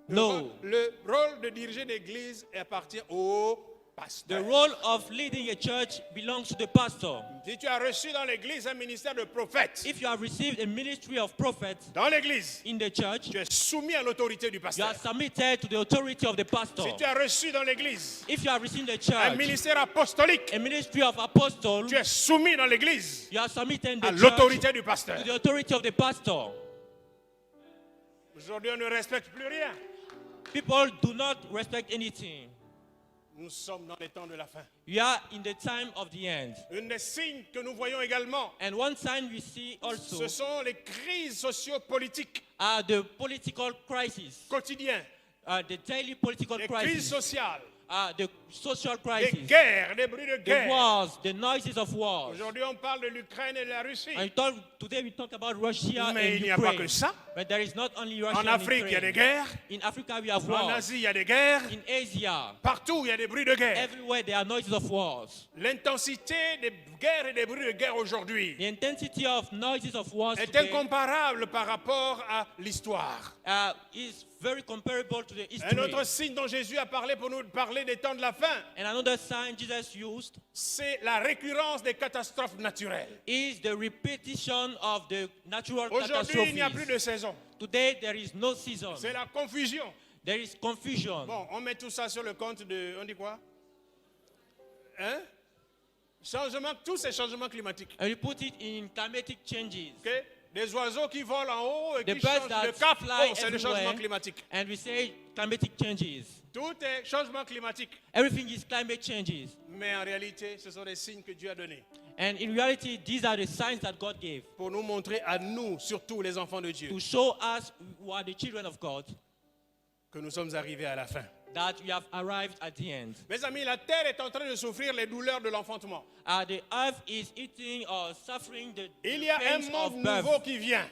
No. Le rôle de diriger une église appartient au The pasteur. role of leading a church belongs to the pastor. Si tu as reçu dans l'église un ministère de prophète, If you have received a ministry of prophet dans l'église, in the church, tu es soumis à l'autorité du you pasteur. are submitted to the authority of the pastor. Si tu as reçu dans l'église If you have received the un church, ministère apostolique, a ministry of apostle, tu es soumis dans l'église you are submitted à the church l'autorité du pasteur. to the authority of the pastor. Aujourd'hui, on ne respecte plus rien. People do not respect anything. Nous sommes dans les temps de la fin. We are in the time of the end. Un des signes que nous voyons également, And one sign we see also ce sont les crises socio-politiques are the political crisis, quotidiennes, the daily political les crises crisis, sociales, the social les crisis, guerres, les bruits de the guerre. wars, the noises of wars. Aujourd'hui, on parle de l'Ukraine et de la Russie. Today we talk about Russia Mais and il n'y a pas Ukraine. que ça. But there is not only Russia En and Afrique, il y a des Ukraine. guerres. In Africa we have En wars. Asie, il y a des guerres. In Asia, Partout, il y a des bruits de guerre. everywhere there are noises of wars. L'intensité des guerres et des bruits de guerre aujourd'hui The intensity of noises of wars est today incomparable par rapport à l'histoire. is very comparable to the Un history. autre signe dont Jésus a parlé pour nous parler des temps de la fin, And another sign Jesus used c'est la récurrence des catastrophes naturelles. is the repetition of the natural Aujourd'hui, il n'y a plus catastrophes. de saison. Today there is no season. C'est la confusion. There is confusion. Bon, on met tout ça sur le compte de... On dit quoi? Hein? Changement, tous ces changements climatiques. And we put it in climatic changes. Ok? Des oiseaux qui volent en haut et The qui birds changent that de cap. fly Oh, c'est le changement everywhere. climatique. And we say climatic changes. Tout est changement climatique. Everything is climate changes. Mais en réalité, ce sont des signes que Dieu a donnés And in reality, these are the signs that God gave pour nous montrer à nous, surtout les enfants de Dieu, to show us who are the children of God que nous sommes arrivés à la fin. that we have arrived at the end. Mes amis, la terre est en train de souffrir les douleurs de l'enfantement. The earth is eating or suffering the Il y a un pains monde of birth. nouveau qui vient.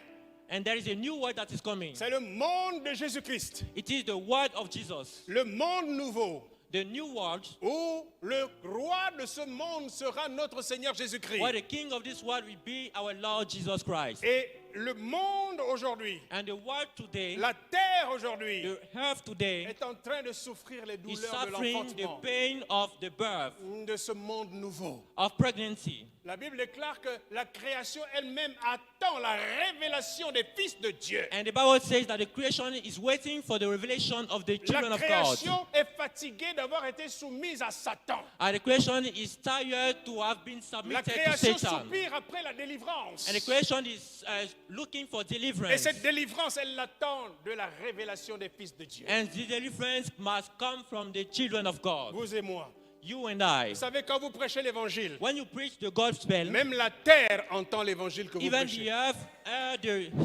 And there is a new word that is coming. C'est le monde de Jésus-Christ. It is the word of Jesus. Le monde nouveau The new world où le roi de ce monde sera notre Seigneur Jésus-Christ. where the king of this world will be our Lord Jesus Christ. Et le monde aujourd'hui, And the world today, la terre aujourd'hui, the earth today, est en train de souffrir les is douleurs de suffering the l'enfantement, pain of the birth, de ce monde nouveau. of pregnancy. La Bible déclare que la création elle-même attend la révélation des fils de Dieu. And the Bible says that the creation is waiting for the revelation of the children La of God. création est fatiguée d'avoir été soumise à Satan. And the creation is tired to have been La submitted to création Satan. soupire après la délivrance. And the creation is looking for Et deliverance. cette délivrance, elle l'attend de la révélation des fils de Dieu. And the deliverance must come from the children of God. Vous et moi. You and I. Vous savez, quand vous prêchez l'évangile, When you preach the gospel, même la terre entend l'évangile que vous even prêchez. the earth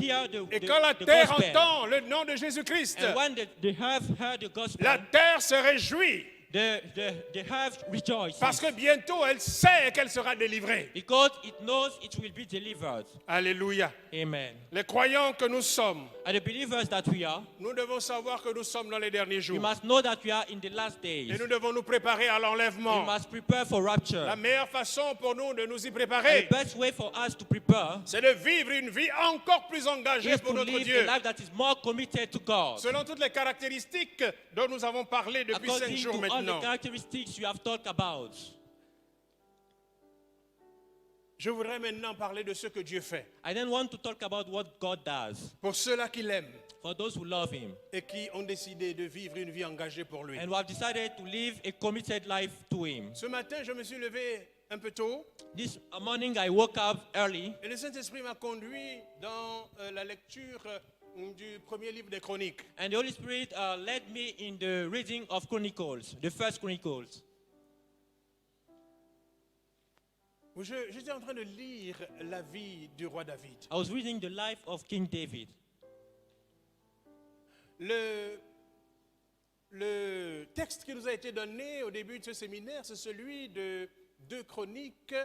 hear Et the quand la terre gospel. entend le nom de Jésus-Christ, And when the earth heard the gospel, la terre se réjouit the earth rejoices. parce que bientôt elle sait qu'elle sera délivrée. Because it knows it will be delivered. Alléluia. Amen. Les croyants que nous sommes, And the believers that we are, nous devons savoir que nous sommes dans les derniers we jours. must know that we are in the last days. Et nous devons nous préparer à We l'enlèvement. must prepare for rapture. La meilleure façon pour nous de nous y And préparer, the best way for us to prepare c'est de vivre une vie encore plus engagée is pour to notre live Dieu. a life that is more committed to God. Selon toutes les caractéristiques dont nous avons parlé depuis 5 According jours to all the maintenant. characteristics you have talked about. Je voudrais maintenant parler de ce que Dieu fait. I then want to talk about what God does Pour ceux-là qui l'aiment for those who love Him et qui ont décidé de vivre une vie engagée pour lui. and who have decided to live a committed life to Him. Ce matin, je me suis levé un peu tôt This morning I woke up early et le Saint-Esprit m'a conduit dans la lecture du premier livre des Chroniques. and the Holy Spirit led me in the reading of Chronicles, the first Chronicles. Où j'étais en train de lire la vie du roi David. I was reading the life of King David. Le texte qui nous a été donné au début de ce séminaire, c'est celui de 2 Chroniques,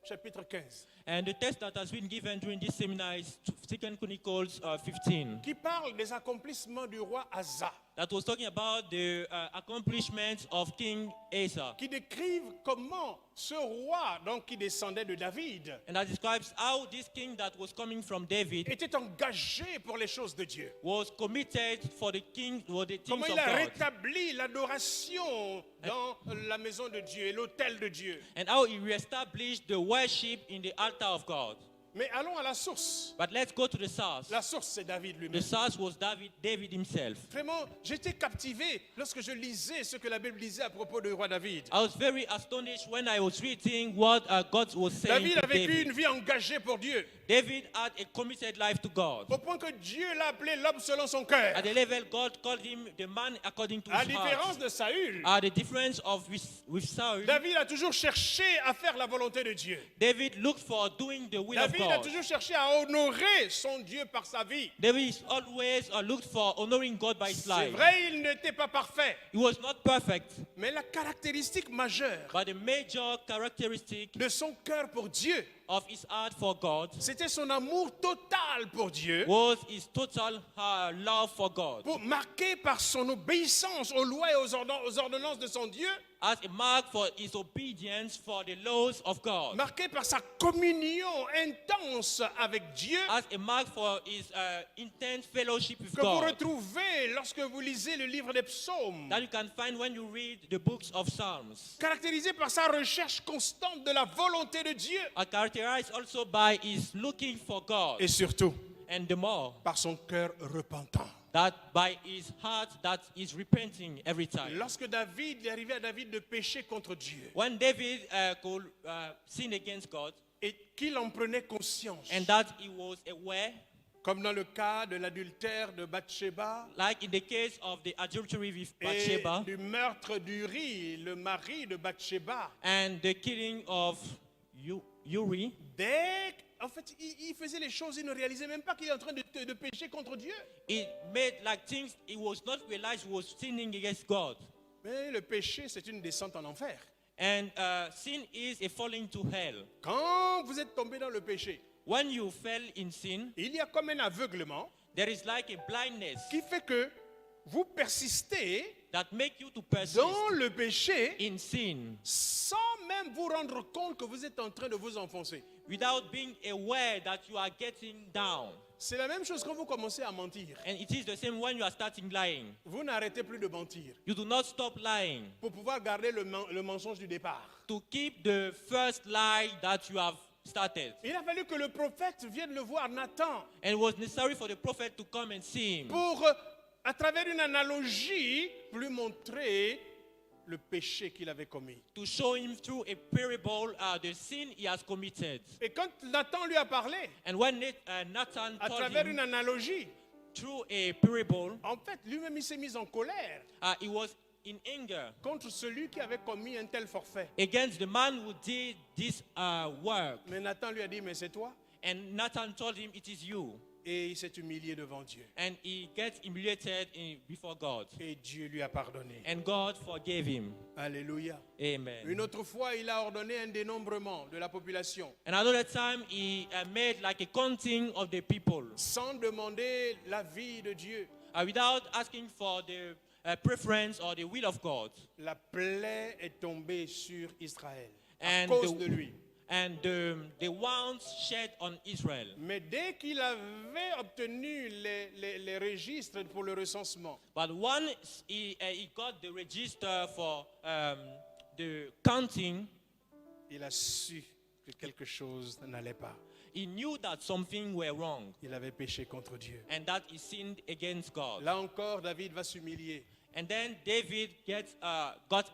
chapitre 15, And the text that has been given during this seminar is 2 Chronicles 15. qui parle des accomplissements du roi Asa, That was talking about the accomplishments of King Asa. qui décrivent comment ce roi, donc qui descendait de David, And that describes how this king that was coming from David était engagé pour les choses de Dieu. was committed for the things Comment of il a God. rétabli l'adoration dans la maison de Dieu et l'autel de Dieu. And how he reestablished the worship in the altar of God. Mais allons à la source. But let's go to the source. La source, c'est David The lui-même. source was David himself. Vraiment, j'étais captivé lorsque je lisais ce que la Bible disait à propos du roi David. I was very astonished when I was reading what God was saying David to a vécu David. une vie engagée pour Dieu, David had a committed life to God. au point que Dieu l'a appelé l'homme selon son cœur. At the level God called him the man according to À his différence heart. de Saül, The difference of with Saul, David a toujours cherché à faire la volonté de Dieu. David looked for doing the will of David a God. toujours cherché à honorer son Dieu par sa vie. David always looked for honoring God by his C'est life. vrai, il n'était pas parfait, He was not perfect, mais la caractéristique majeure but the major characteristic de son cœur pour Dieu, of his heart for God c'était son amour total pour Dieu, was his total love for God. marqué par son obéissance aux lois et aux ordonnances de son Dieu, As a mark for his obedience for the laws of God. marqué par sa communion intense avec Dieu, As a mark for his intense fellowship with que vous God. retrouvez lorsque vous lisez le livre des psaumes, That you can find when you read the books of Psalms. caractérisé par sa recherche constante de la volonté de Dieu, Are characterized also by his looking for God. et surtout And the more par son cœur repentant. that by his heart that is repenting every time. Lorsque David, il est arrivé à David de pécher contre Dieu, When David could sin against God et qu'il en prenait conscience, and that he was aware, comme dans le cas de l'adultère de Bathsheba like in the case of the adultery with et Bathsheba du meurtre d'Uri, le mari de Bathsheba, and the killing of Uri, en fait, il faisait les choses, il ne réalisait même pas qu'il est en train de pécher contre Dieu. it made like things he was not realized he was sinning against God. Mais le péché, c'est une descente en enfer. And sin is a falling to hell. Quand vous êtes tombé dans le péché, When you fell in sin, il y a comme un aveuglement there is like a blindness qui fait que vous persistez that make you to persist dans le péché in sin sans même vous rendre compte que vous êtes en train de vous enfoncer. without being aware that you are getting down. C'est la même chose quand vous commencez à mentir. And it is the same when you are starting lying. Vous n'arrêtez plus de mentir You do not stop lying pour pouvoir garder le mensonge du départ. to keep the first lie that you have started. Il a fallu que le prophète vienne le voir, Nathan, And it was necessary for the prophet to come and see him pour, à travers une analogie, lui montrer le péché qu'il avait commis. to show him through a parable the sin he has committed. Et quand Nathan lui a parlé, And when Nathan à told travers him une analogie, through a parable, en fait, lui-même, il s'est mis en colère he was in anger contre celui qui avait commis un tel forfait. against the man who did this work. Mais Nathan lui a dit, mais c'est toi. And Nathan told him, it is you. Et il s'est humilié devant Dieu. And he gets humiliated before God. Et Dieu lui a pardonné. And God forgave him. Alléluia. Amen. Une autre fois, il a ordonné un dénombrement de la population And another time, he made like a counting of the people sans demander l'avis de Dieu. without asking for the preference or the will of God. La plaie est tombée sur Israël à And cause de lui. And the wounds shed on Israel. Mais dès qu'il avait obtenu les registres pour le recensement, But once he got the register for the counting, il a su que quelque chose n'allait pas. he knew that something were wrong Il avait péché contre Dieu. and that he sinned against God. Là encore, David va s'humilier. And then David got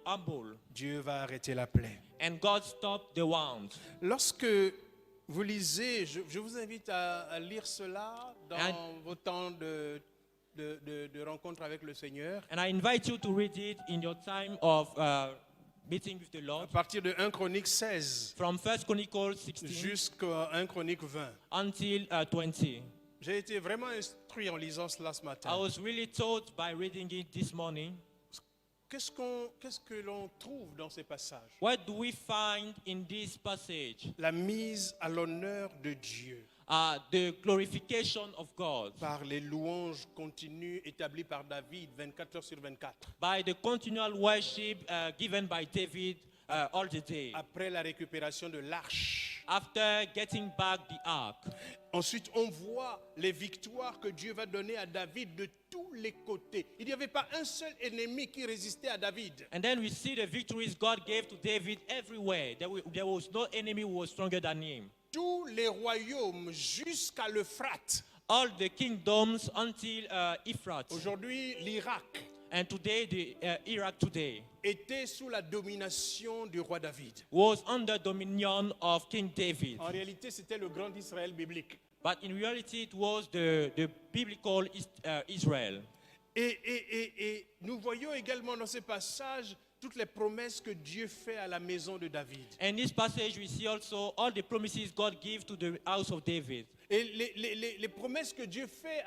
humble, Dieu va arrêter la plaie. and God stopped the wound. Lorsque vous lisez, je vous invite à lire cela dans vos temps de rencontre avec le Seigneur. And I invite you to read it in your time of meeting with the À Lord, partir de 1 Chronique 16 from 1 Chronicles 16 jusqu'à 1 Chronique 20. until 20. J'ai été vraiment instruit en lisant cela ce matin. I was really taught by reading it this morning. Qu'est-ce que l'on trouve dans ces passages? What do we find in this passage? La mise à l'honneur de Dieu The glorification of God par les louanges continues établies par David 24 heures sur 24. by the continual worship given by David all the day Après la récupération de l'arche. after getting back the ark. Ensuite, on voit les victoires que Dieu va donner à David de tous les côtés. Il n'y avait pas un seul ennemi qui résistait à David. And then we see the victories God gave to David everywhere. There was no enemy who was stronger than him. Tous les royaumes jusqu'à l'Euphrate. All the kingdoms until Euphrates. Aujourd'hui, l'Irak And today, the Iraq today était sous la domination du roi David. was under dominion of King David. En réalité, c'était le grand Israël biblique. But in reality, it was the biblical Israel. Et nous voyons également dans ces passages toutes les promesses que Dieu fait à la maison de David. And this passage, we see also all the promises God gave to the house of David. Et les promesses que Dieu fait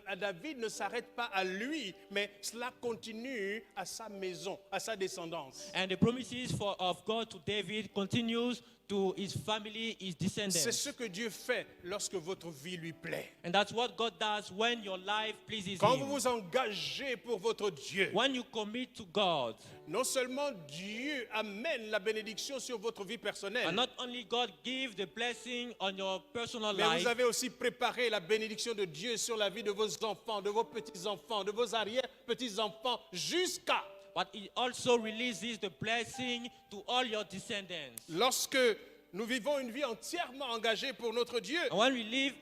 à David ne s'arrêtent pas à lui, mais cela continue à sa maison, à sa descendance. And the promises of God to David continues to his family, his C'est descendants. ce que Dieu fait lorsque votre vie lui plaît. And that's what God does when your life pleases Quand vous him. vous engagez pour votre Dieu, When you commit to God, non seulement Dieu amène la bénédiction sur votre vie personnelle, and not only God gives the blessing on your personal mais vous life, avez aussi préparé la bénédiction de Dieu sur la vie de vos enfants, de vos petits-enfants, de vos arrière-petits-enfants, jusqu'à... but it also releases the blessing to all your descendants. Lorsque nous vivons une vie entièrement engagée pour notre Dieu, And when we live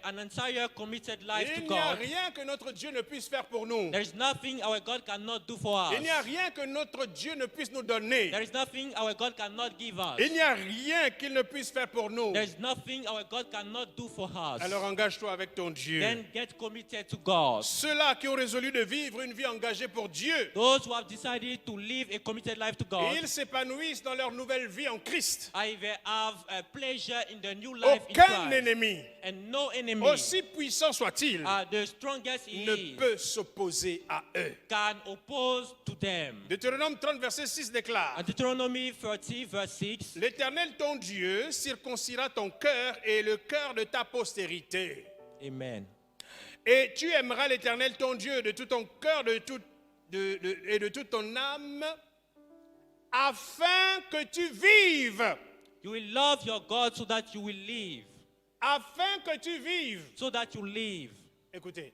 an entire committed life to il n'y a God, rien que notre Dieu ne puisse faire pour nous. there is nothing our God cannot do for us. Il n'y a rien que notre Dieu ne puisse nous donner. There is nothing our God cannot give us. Il n'y a rien qu'il ne puisse faire pour nous. There is nothing our God cannot do for us. Alors engage-toi avec ton Dieu. Then get committed to God. Ceux-là qui ont résolu de vivre une vie engagée pour Dieu, Those who have decided to live a committed life to God, ils s'épanouissent dans leur nouvelle vie en Christ. they have a pleasure in the new life in Aucun Christ. ennemi, And no enemy, aussi puissant soit-il, the strongest he ne is, peut s'opposer à eux. can oppose to them. Deutéronome 30, verset 6 déclare: And Deuteronomy 30, verse 6, L'Éternel ton Dieu circoncira ton cœur et le cœur de ta postérité. Amen. Et tu aimeras l'Éternel ton Dieu de tout ton cœur et de toute ton âme, afin que tu vives. You will love your God so that you will live. Afin que tu vives. So that you live. Écoutez,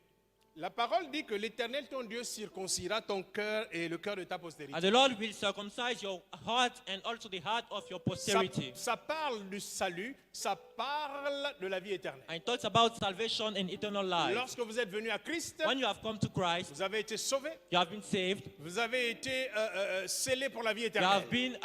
La parole dit que l'Éternel, ton Dieu, circoncira ton cœur et le cœur de ta postérité. And the Lord will circumcise your heart and also the heart of your posterity. Ça parle du salut, ça parle de la vie éternelle. And it talks about salvation and eternal life. Lorsque vous êtes venu à Christ, When you have come to Christ, vous avez été sauvé, you have been saved. vous avez été scellé pour la vie You éternelle. have been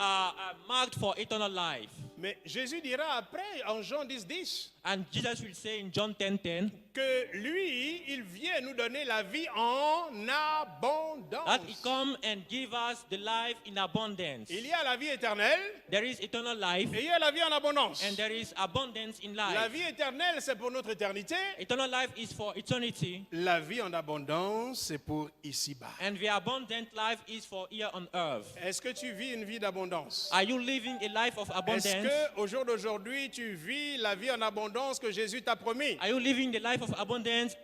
marked for eternal life. Mais Jésus dira après, en Jean 10, And Jesus will say in John 10:10 que lui, il vient nous donner la vie en abondance. that He come and give us the life in abundance. Il y a la vie éternelle There is eternal life et il y a la vie en abondance. and there is abundance in La life. vie éternelle, c'est pour notre éternité. Eternal life is for eternity, La vie en abondance, c'est pour ici-bas. and the abundant life is for here on earth. Est-ce que tu vis une vie d'abondance? Are you living a life of Est-ce abundance? qu'au jour d'aujourd'hui, tu vis la vie en abondance que Jésus t'a promis? Are you living the life of abundance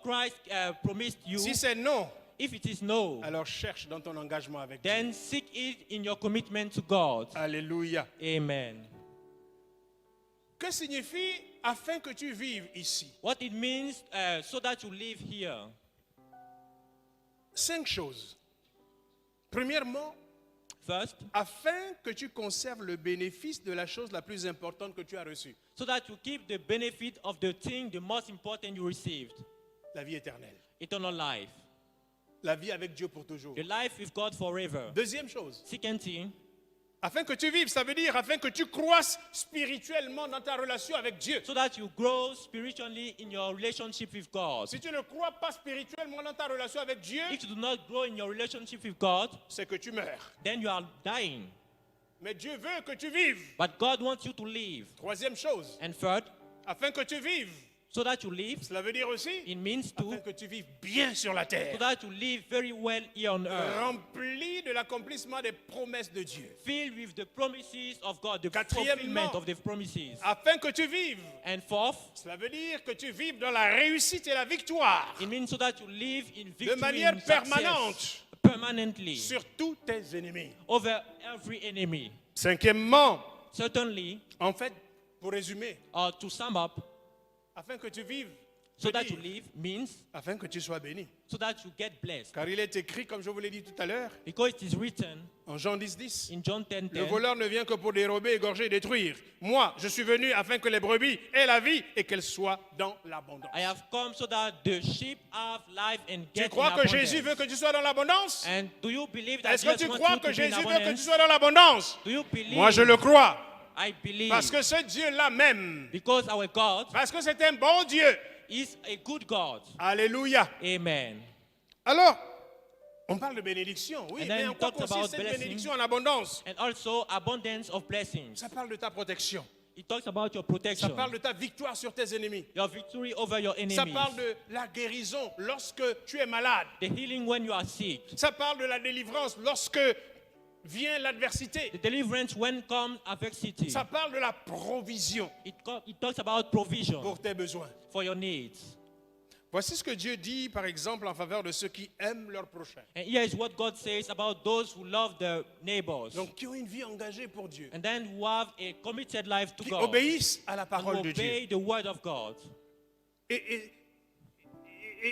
Christ promised you? Si c'est non, If it is no, alors cherche dans ton engagement avec Dieu. then seek it in your commitment to God. Alléluia. Amen. Que signifie afin que tu vives ici? What it means so that you live here. 5 choses. Premièrement, First, afin que tu conserves le bénéfice de la chose la plus importante que tu as reçue, so that you keep the benefit of the thing, the most important you received, la vie éternelle. eternal life, La vie avec Dieu pour toujours. the life with God forever. Deuxième chose, Second thing, afin que tu vives, ça veut dire afin que tu croisses spirituellement dans ta relation avec Dieu. so that you grow spiritually in your relationship with God. Si tu ne crois pas spirituellement dans ta relation avec Dieu, If you do not grow in your relationship with God, c'est que tu meurs. then you are dying. Mais Dieu veut que tu vives. But God wants you to live. Troisième chose, And third, afin que tu vives, so that you live, cela veut dire aussi it means afin to, que tu vives bien sur la so terre, that you live very well here on earth, rempli de l'accomplissement des promesses de Dieu. filled with the promises of God, the Quatrièmement, fulfillment of the promises. Afin que tu vives, And fourth, cela veut dire que tu vives dans la réussite et la victoire it means so that you live in de victory manière and success permanente permanently sur tous tes ennemis. over every enemy. Cinquièmement, Certainly, en fait, pour résumer, or to sum up, afin que tu vives, so veut that you dire, live means afin que tu sois béni. so that you get blessed. Car il est écrit, comme je vous l'ai dit tout à l'heure, Because it is written en Jean 10, in John le 10:10, voleur ne vient que pour dérober, égorger et détruire. Moi, je suis venu afin que les brebis aient la vie et qu'elles soient dans l'abondance. I have come so that the sheep have life and Tu get crois in que abundance. Jésus veut que tu sois dans l'abondance? And do you believe that Est-ce que Jesus tu wants crois you que to be in Jésus veut que tu abundance? sois dans l'abondance? Do you believe? Moi, je le crois. I believe. Parce que ce Dieu-là même, Because our God parce que c'est un bon Dieu. is a good God. Alléluia. Amen. Alors, on parle de bénédiction, oui, And then mais he en quoi talks consiste about cette blessing. bénédiction en abondance? And also abundance of blessings. Ça parle de ta protection. It talks about your Ça protection, parle de ta victoire sur tes ennemis. your victory over your enemies, Ça parle de la guérison lorsque tu es malade. the healing when you are sick, Ça parle de la délivrance lorsque vient l'adversité. the deliverance when comes adversity. Ça parle de la provision It talks about provision pour tes besoins. for your needs. Voici ce que Dieu dit, par exemple, en faveur de ceux qui aiment leur prochain. And here is what God says about those who love their neighbors. Donc, qui ont une vie engagée pour Dieu. And then who have a committed life to Qui God. obéissent à la And parole who de Dieu. obey the word of God.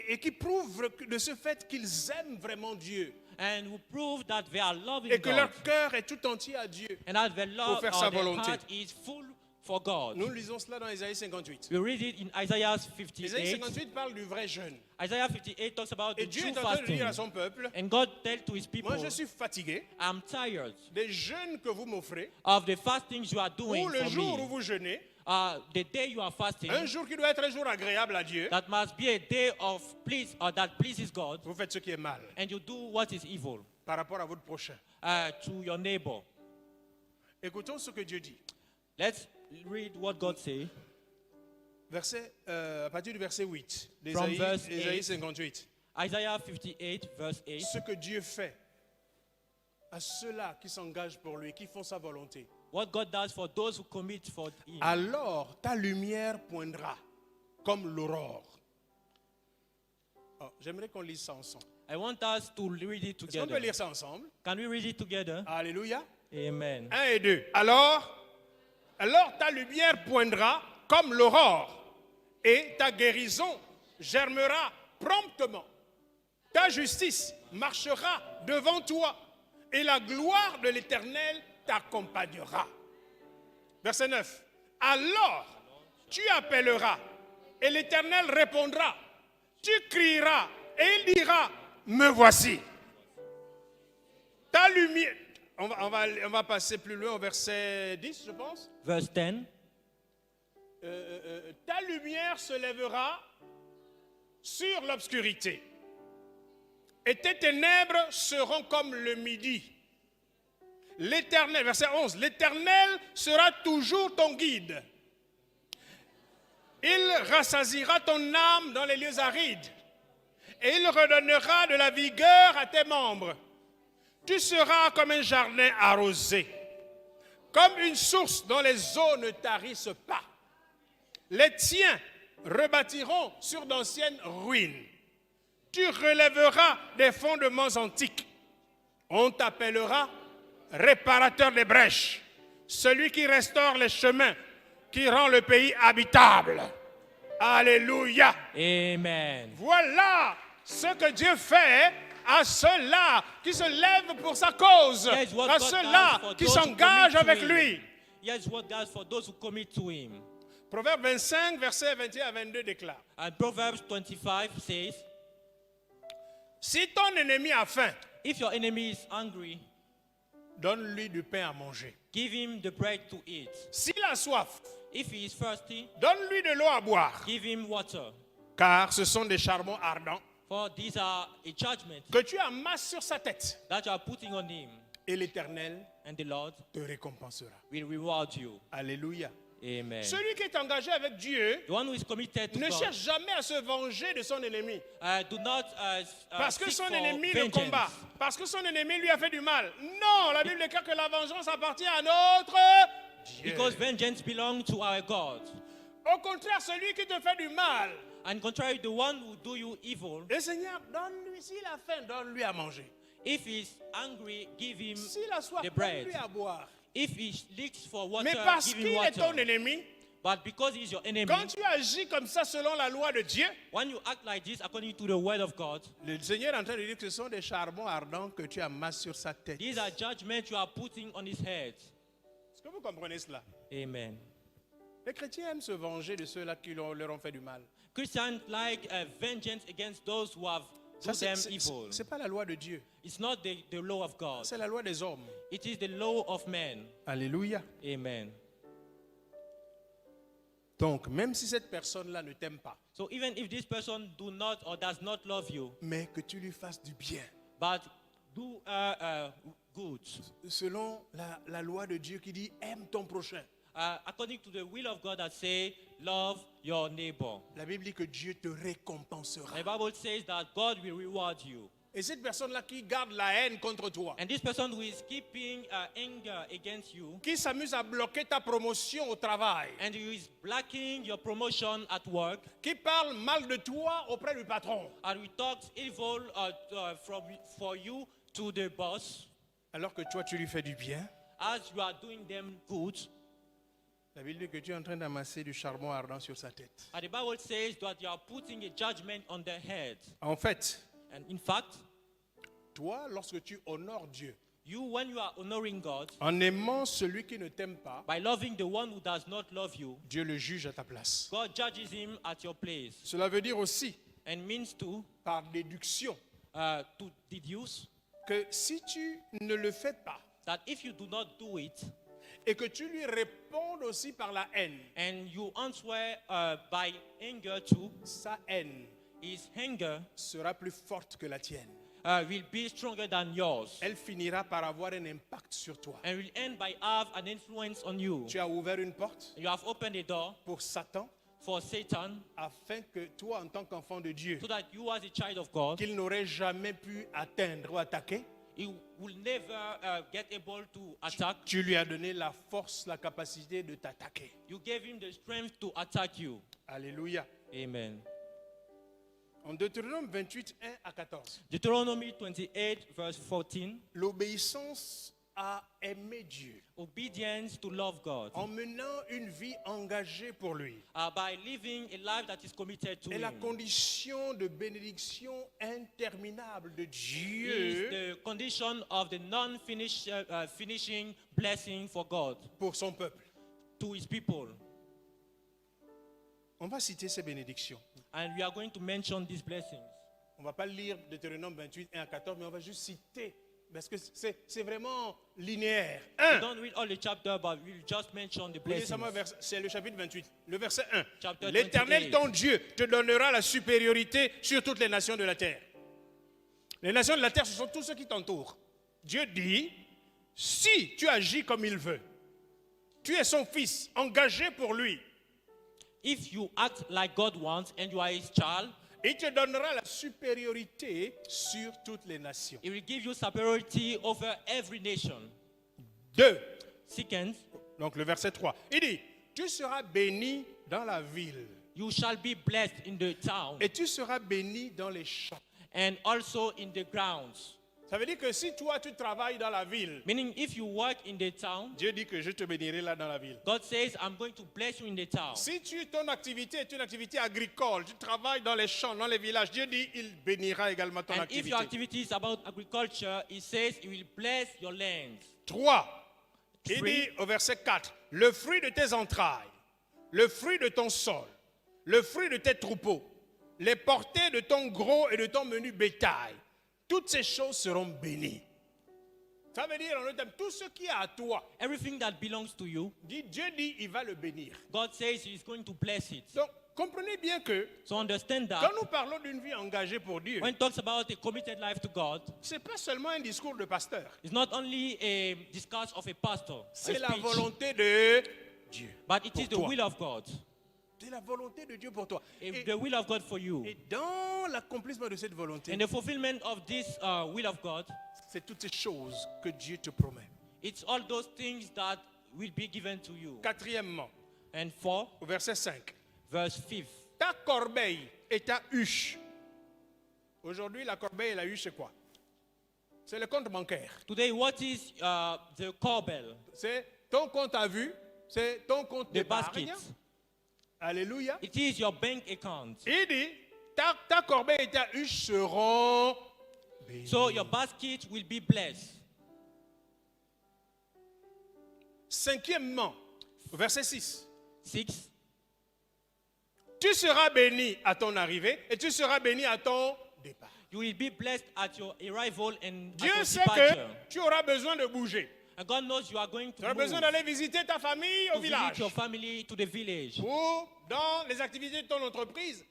Et qui prouvent de ce fait qu'ils aiment vraiment Dieu. And who prove that they are loving Et que God. leur cœur est tout entier à Dieu. And that their love faire or sa their volonté. heart is full for God. Nous lisons cela dans Isaïe 58. We read it in Isaiah Isaïe 58. 58 parle du vrai jeûne. Isaiah 58 talks about Et the Dieu true est en train de fasting. dire à son peuple, And God tells to his people, moi je suis fatigué I'm tired des jeûnes que vous m'offrez, of the fastings you are doing ou le for jour où me. vous jeûnez, The day you are fasting, un jour qui doit être un jour agréable à Dieu, that must be a day of please or that pleases God, vous faites ce qui est mal and you do what is evil par rapport à votre prochain. to your neighbor. Écoutons ce que Dieu dit. Let's read what God says. À partir du verset 8 From verse d'Ésaïe 8. 58. Isaiah 58 verse 8. Ce que Dieu fait à ceux-là qui s'engagent pour lui, qui font sa volonté. What God does for those who commit for him. Alors ta lumière poindra comme l'aurore. Oh, j'aimerais qu'on lise ça ensemble. I want us to read it Est-ce qu'on together. peut lire ça ensemble? Can we read it together? Alléluia. Amen. 1 et 2. Alors ta lumière poindra comme l'aurore et ta guérison germera promptement. Ta justice marchera devant toi et la gloire de l'Éternel t'accompagnera. Verset 9. Alors, tu appelleras et l'Éternel répondra. Tu crieras et il dira, me voici. Ta lumière, on va passer plus loin au verset 10, je pense. Verse 10. Ta lumière se lèvera sur l'obscurité et tes ténèbres seront comme le midi. L'Éternel, verset 11, l'Éternel sera toujours ton guide. Il rassasiera ton âme dans les lieux arides et il redonnera de la vigueur à tes membres. Tu seras comme un jardin arrosé, comme une source dont les eaux ne tarissent pas. Les tiens rebâtiront sur d'anciennes ruines. Tu relèveras des fondements antiques. On t'appellera réparateur des brèches, celui qui restaure les chemins, qui rend le pays habitable. Alléluia. Amen. Voilà ce que Dieu fait à ceux-là qui se lèvent pour sa cause, Yes, what à God ceux-là does for qui those who s'engagent commit to avec him. lui. Yes, what God for those who commit to him. Proverbe 25, versets 21 à 22 déclare, And Proverbs 25 says, si ton ennemi a faim, if your enemy is hungry, donne-lui du pain à manger. give him the bread to eat. S'il a soif, If he is thirsty, donne-lui de l'eau à boire, give him water. car ce sont des charbons ardents For these are a judgment que tu amasses sur sa tête, that you are putting on him, et l'Éternel and the Lord te récompensera. will reward you. Alléluia. Amen. Celui qui est engagé avec Dieu The one who is committed to ne God, cherche jamais à se venger de son ennemi. do not Parce que seek son for ennemi le vengeance. combat. Parce que son ennemi lui a fait du mal. Non, la Bible déclare que la vengeance appartient à notre Dieu. Because vengeance belongs to our God. Au contraire, celui qui te fait du mal, And contrary, the one who do you evil, le Seigneur, donne-lui, s'il a faim, donne-lui à manger. if he's angry, give him S'il a soif, the bread. donne-lui à boire. If he leaks for water, Mais parce give qu'il him est ton water. ennemi, But because he's your enemy, quand tu agis comme ça selon la loi de Dieu, when you act like this according to the word of God, le Seigneur est en train de dire que ce sont des charbons ardents que tu amasses sur sa tête. these are judgments you are putting on his head. Est-ce que vous comprenez cela? Amen. Les chrétiens aiment se venger de ceux-là qui leur ont fait du mal. Christians like vengeance against those who have done them evil. C'est pas la loi de Dieu, It's not the law of God. c'est la loi des hommes. It is the law of man. Alléluia. Amen. Donc, même si cette personne-là ne t'aime pas, So even if this person do not or does not love you, mais que tu lui fasses du bien, but do good, selon la loi de Dieu qui dit aime ton prochain. according to the will of God that say, love your neighbor. La Bible dit que Dieu te récompensera. The Bible says that God will reward you. Et cette personne-là qui garde la haine contre toi, And this person who is keeping anger against you, qui s'amuse à bloquer ta promotion au travail, and who is blocking your promotion at work, qui parle mal de toi auprès du patron, and who talks evil for you to the boss, alors que toi tu lui fais du bien, as you are doing them good, la Bible dit que tu es en train d'amasser du charbon ardent sur sa tête. and the Bible says that you are putting a judgment on their head. En fait, And in fact, toi, lorsque tu honores Dieu, you, when you are honoring God, en aimant celui qui ne t'aime pas, by loving the one who does not love you, Dieu le juge à ta place. God judges him at your place. Cela veut dire aussi, And means to par déduction, deduce que si tu ne le fais pas that if you do not do it, et que tu lui répondes aussi par la haine, and you answer by anger too, sa haine his anger sera plus forte que la tienne. will be stronger than yours, Elle finira par avoir un impact sur toi. and will end by have an influence on you. Tu as ouvert une porte You have opened a door pour Satan for Satan, afin que toi, en tant qu'enfant de Dieu, so that you as a child of God, qu'il n'aurait jamais pu atteindre ou attaquer, he will never get able to attack. tu lui as donné la force, la capacité de t'attaquer. You gave him the strength to attack you. Alléluia. Amen. En Deutéronome 28, 1 à 14, Deuteronomy 28, verse 14. l'obéissance à aimer Dieu, Obedience to love God. en menant une vie engagée pour lui, By living a life that is committed to est la Him. condition de bénédiction interminable de Is Dieu the condition of the finishing blessing for God pour son peuple. to His people. On va citer ces bénédictions. And we are going to mention these blessings. On ne va pas lire Deutéronome 28, 1 à 14, mais on va juste citer, parce que c'est vraiment linéaire. We 1. don't read all the chapter, but we'll just mention the Lisez ça, blessings. c'est le chapitre 28, le verset 1. Chapter L'Éternel 28. ton Dieu te donnera la supériorité sur toutes les nations de la terre. Les nations de la terre, ce sont tous ceux qui t'entourent. Dieu dit, si tu agis comme il veut, tu es son fils, engagé pour lui, If you act like God wants and you are His child, il te donnera la supériorité sur toutes les nations. He will give you superiority over every nation. 2. Second, Donc le verset 3. Il dit, tu seras béni dans la ville you shall be blessed in the town et tu seras béni dans les champs. and also in the grounds. Ça veut dire que si toi tu travailles dans la ville, Meaning, if you work in the town, Dieu dit que je te bénirai là dans la ville. God says, I'm going to bless you in the town. Si ton activité est une activité agricole, tu travailles dans les champs, dans les villages, Dieu dit il bénira également ton And if activité. your activity is about agriculture, He says He will bless your land. 3. Il Three. dit au verset 4, le fruit de tes entrailles, le fruit de ton sol, le fruit de tes troupeaux, les portées de ton gros et de ton menu bétail, toutes ces choses seront bénies. Ça veut dire en d'autres termes, tout ce qui est à toi, Everything that belongs to you, Dieu dit il va le bénir. God says He is going to bless it. Donc comprenez bien que So understand that quand nous parlons d'une vie engagée pour Dieu, when it talks about a committed life to God, ce n'est pas seulement un discours de pasteur, it's not only a discourse of a pastor, a c'est la speech, volonté de Dieu. but it is the pour toi. will of God. C'est la volonté de Dieu pour toi. The will of God for you. Et dans l'accomplissement de cette volonté, In the fulfillment of this will of God, c'est toutes ces choses que Dieu te promet. it's all those things that will be given to you. Quatrièmement, And 4, au verset 5, verse 5. ta corbeille et ta huche. Aujourd'hui, la corbeille et la huche, c'est quoi? C'est le compte bancaire. Today, what is the corbel? C'est ton compte à vue, c'est ton compte The d'épargne. basket. Alléluia. It is your bank account. Il dit, ta corbeille et ta huche seront bénies. So your basket will be blessed. Cinquièmement, au verset 6, 6. tu seras béni à ton arrivée et tu seras béni à ton départ. You will be blessed at your arrival and at Dieu your sait departure. que tu auras besoin de bouger. And God knows you are going to Tu auras move besoin d'aller visiter ta famille to au visit village your family to the village. ou dans les activités de ton entreprise.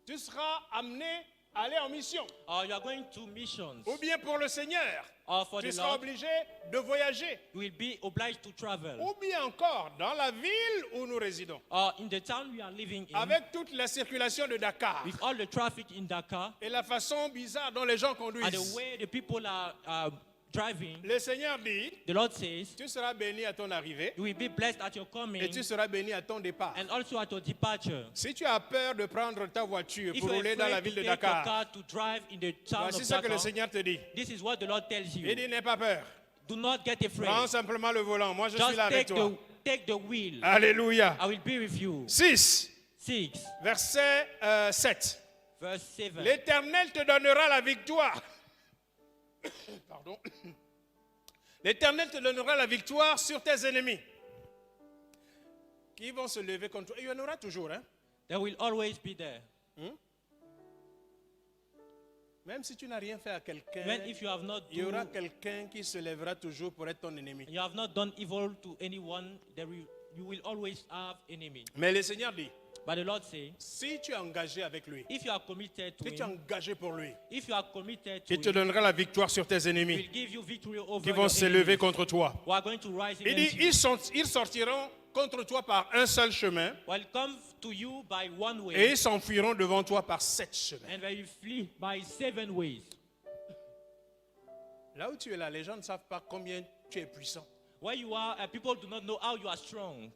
Tu seras amené à aller en mission. Or you are going to missions. Ou bien pour le Seigneur, Or for tu the seras Lord, obligé de voyager. you will be obliged to travel. Ou bien encore dans la ville où nous résidons. Or in the town we are living in, Avec toute la circulation de Dakar with all the traffic in Dakar, et la façon bizarre dont les gens and the conduisent. way the people are driving, Le Seigneur dit, the Lord says, tu seras béni à ton arrivée you will be blessed at your coming et tu seras béni à ton départ. and also at your departure. Si tu as peur de prendre ta voiture If pour you're rouler dans la afraid to ville de take your Dakar, car to drive in the town voici of ce que le Dakar, Seigneur te dit. this is what the Lord tells Il you. dit, n'aie pas peur. Do not get afraid. Prends simplement le volant. Moi, je suis Just là avec toi. take the wheel. Alléluia. I will be with you. 6, 6, verset 7. verse 7. L'Éternel te donnera la victoire. Pardon. L'Éternel te donnera la victoire sur tes ennemis qui vont se lever contre toi. Et il y en aura toujours, hein? They will always be there. Même si tu n'as rien fait à quelqu'un, Even if you have not il y aura quelqu'un qui se lèvera toujours pour être ton ennemi. you have not done evil to anyone, you will always have enemy. Mais le Seigneur dit, But the Lord says, si tu es engagé avec lui, if you are committed to si tu es Him, engagé pour lui, if you are committed to il te Him, donnera la victoire sur tes He ennemis will give you victory over qui vont your se lever enemies contre toi. who are going to rise Il against dit, you. ils sortiront contre toi par un seul chemin Well, come to you by one et way, ils s'enfuiront devant toi par 7 chemins. and they will flee by 7 ways. Là où tu es là, les gens ne savent pas combien tu es puissant. Where you are, people do not know how you are strong.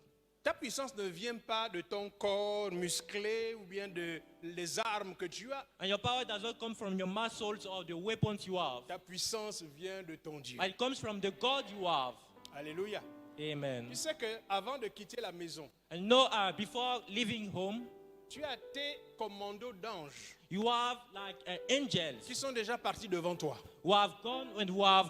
Ta puissance ne vient pas de ton corps musclé ou bien de les armes que tu as. And your power does not come from your muscles or the weapons you have. Ta puissance vient de ton Dieu. But it comes from the God you have. Alléluia. Amen. Tu sais qu'avant de quitter la maison, And you know, before leaving home, tu as tes commandos d'anges you have like angels qui sont déjà partis devant toi who have gone and who have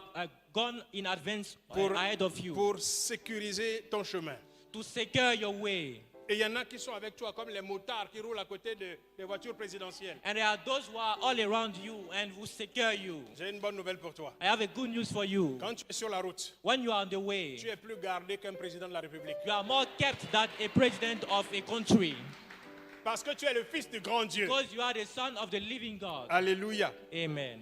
gone in advance ahead of you pour sécuriser ton chemin. to secure your way. Et il y en a qui sont avec toi comme les motards qui roulent à côté des voitures présidentielles. And there are those who are all around you and who secure you. J'ai une bonne nouvelle pour toi. I have a good news for you. Quand tu es sur la route, When you are on the way, tu es plus gardé qu'un président de la République. you are more kept than a president of a country Parce que tu es le fils du grand Dieu. because you are the son of the living God. Alléluia. Amen.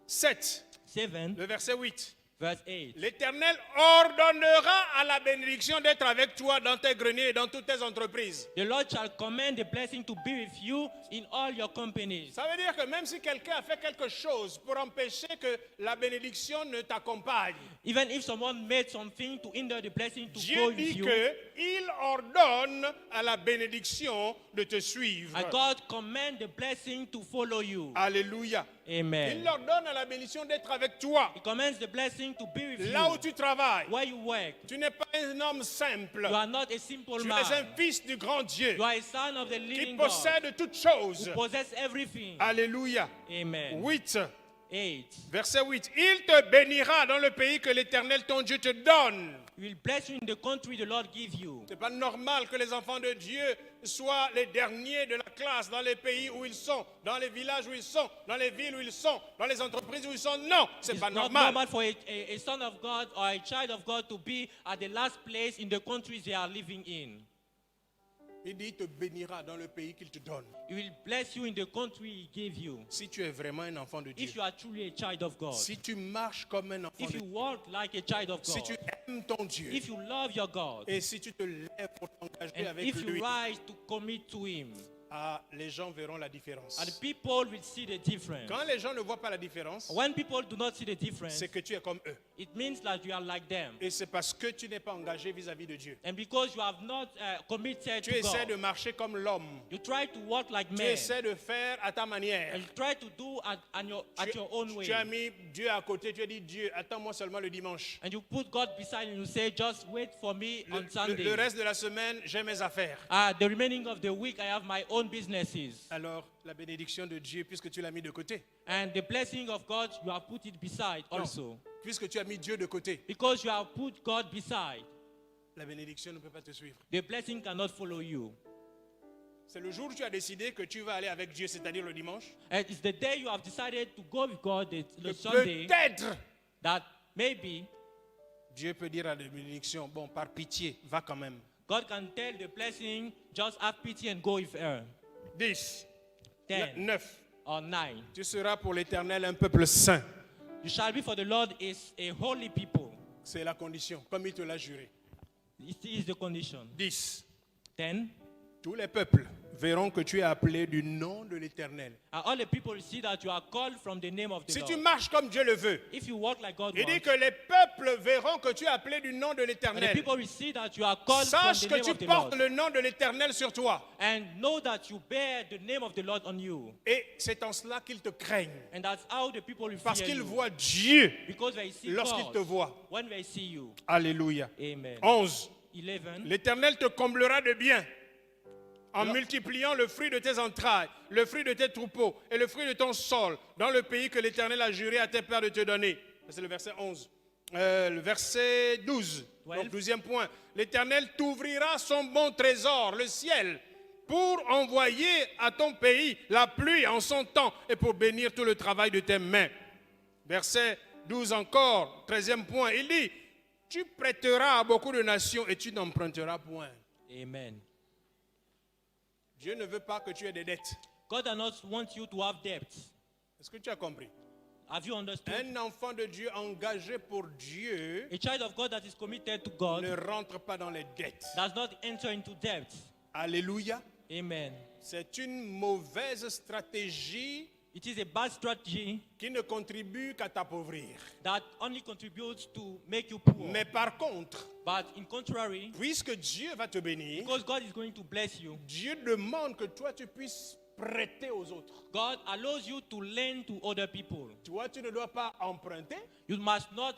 7, 7, le verset 8. verse 8. L'Éternel ordonnera à la bénédiction d'être avec toi dans tes greniers et dans toutes tes entreprises. The Lord shall command the blessing to be with you in all your companies. Ça veut dire que même si quelqu'un a fait quelque chose pour empêcher que la bénédiction ne t'accompagne, Even if someone made something to hinder the blessing to go Dieu with dit you, qu'il ordonne à la bénédiction de te suivre. and God command the blessing to follow you. Alléluia. Il Amen. ordonne à la bénédiction d'être avec toi. He commands the blessing to be with Là où you tu travailles, where you work. tu n'es pas un homme simple. You are not a simple Tu es man. un fils du grand Dieu You are a son of the qui living God possède toutes choses. who possess everything. Alléluia. Amen. 8, 8. verset 8. Il te bénira dans le pays que l'Éternel ton Dieu te donne. He will bless you in the country the Lord give you. Ce n'est pas normal que les enfants de Dieu soient les derniers de la classe dans les pays où ils sont, dans les villages où ils sont, dans les villes où ils sont, dans les entreprises où ils sont. Non, ce n'est It's pas not normal. normal for a son of God or a child of God to be at the last place in the countries they are living in. Il dit, il te bénira dans le pays qu'il te donne. He will bless you in the country He gave you. Si tu es vraiment un enfant de Dieu, If you are truly a child of God, si tu marches comme un enfant if de you Dieu, walk like a child of si tu God, aimes ton Dieu, if you love your God, et si tu te lèves pour t'engager and avec if you lui, rise to commit to Him, les gens verront la différence. and people will see the difference. Quand les gens ne voient pas la différence, When people do not see the difference, c'est que tu es comme eux. it means that you are like them. Et c'est parce que tu n'es pas engagé vis-à-vis de Dieu. And because you have not committed Tu to essaies de God, marcher comme l'homme. you try to walk like Tu men, essaies de faire à ta manière. and you try to do at your own way. Tu as mis Dieu à côté. Tu as dit, Dieu, attends-moi seulement le dimanche. And you put God beside you and you say, just wait for me on Le Sunday. reste de la semaine, j'ai mes affaires. The remaining of the week, I have my own businesses. Alors, la bénédiction de Dieu, puisque tu l'as mis de côté, And the blessing of God, you have put it beside Non. also. puisque tu as mis Dieu de côté, Because you have put God beside, la bénédiction ne peut pas te suivre. the blessing cannot follow you. C'est le jour où tu as décidé que tu vas aller avec Dieu, c'est-à-dire le dimanche, And it's the day you have decided to go with God, the que Sunday, peut-être that maybe Dieu peut dire à la bénédiction, bon, par pitié, va quand même. God can tell the blessing, just have pity and go with her. 10, 10 9. or 9. Tu seras pour l'Éternel un peuple saint. You shall be for the Lord is a holy people. C'est la condition, comme il te l'a juré. It is the condition. 10. 10. Tous les peuples verront que tu es appelé du nom de l'Éternel. All the people see that you are called from the name of the Si Lord. tu marches comme Dieu le veut, If you walk like God il dit wants, que les peuples verront que tu es appelé du nom de and the l'Éternel. people will see that you are called from Sache the que name tu of the portes Lord. le nom de l'Éternel sur toi. And know that you bear the name of the Lord on you. Et c'est en cela qu'ils te craignent. And that's how the people will Parce fear qu'ils you. voient Dieu Because they see lorsqu'ils te God voient. when they see you. Alléluia. Amen. 11. 11. L'Éternel te comblera de bien en multipliant le fruit de tes entrailles, le fruit de tes troupeaux et le fruit de ton sol dans le pays que l'Éternel a juré à tes pères de te donner. C'est le verset 11. Le verset 12. Donc, 12e point. L'Éternel t'ouvrira son bon trésor, le ciel, pour envoyer à ton pays la pluie en son temps et pour bénir tout le travail de tes mains. Verset 12 encore, 13e point. Il dit, tu prêteras à beaucoup de nations et tu n'emprunteras point. Amen. Dieu ne veut pas que tu aies des dettes. God does not want you to have debts. Est-ce que tu as compris? Have you understood? Un enfant de Dieu engagé pour Dieu A child of God that is committed to God ne rentre pas dans les dettes. does not enter into debt. Alléluia. Amen. C'est une mauvaise stratégie It is a bad strategy qui ne contribue qu'à t'appauvrir. that only contributes to make you poor. Mais par contre, But in contrary, puisque Dieu va te bénir, because God is going to bless you, Dieu demande que toi tu puisses prêter aux autres. God allows you to lend to other people. Toi, tu ne dois pas emprunter, You must not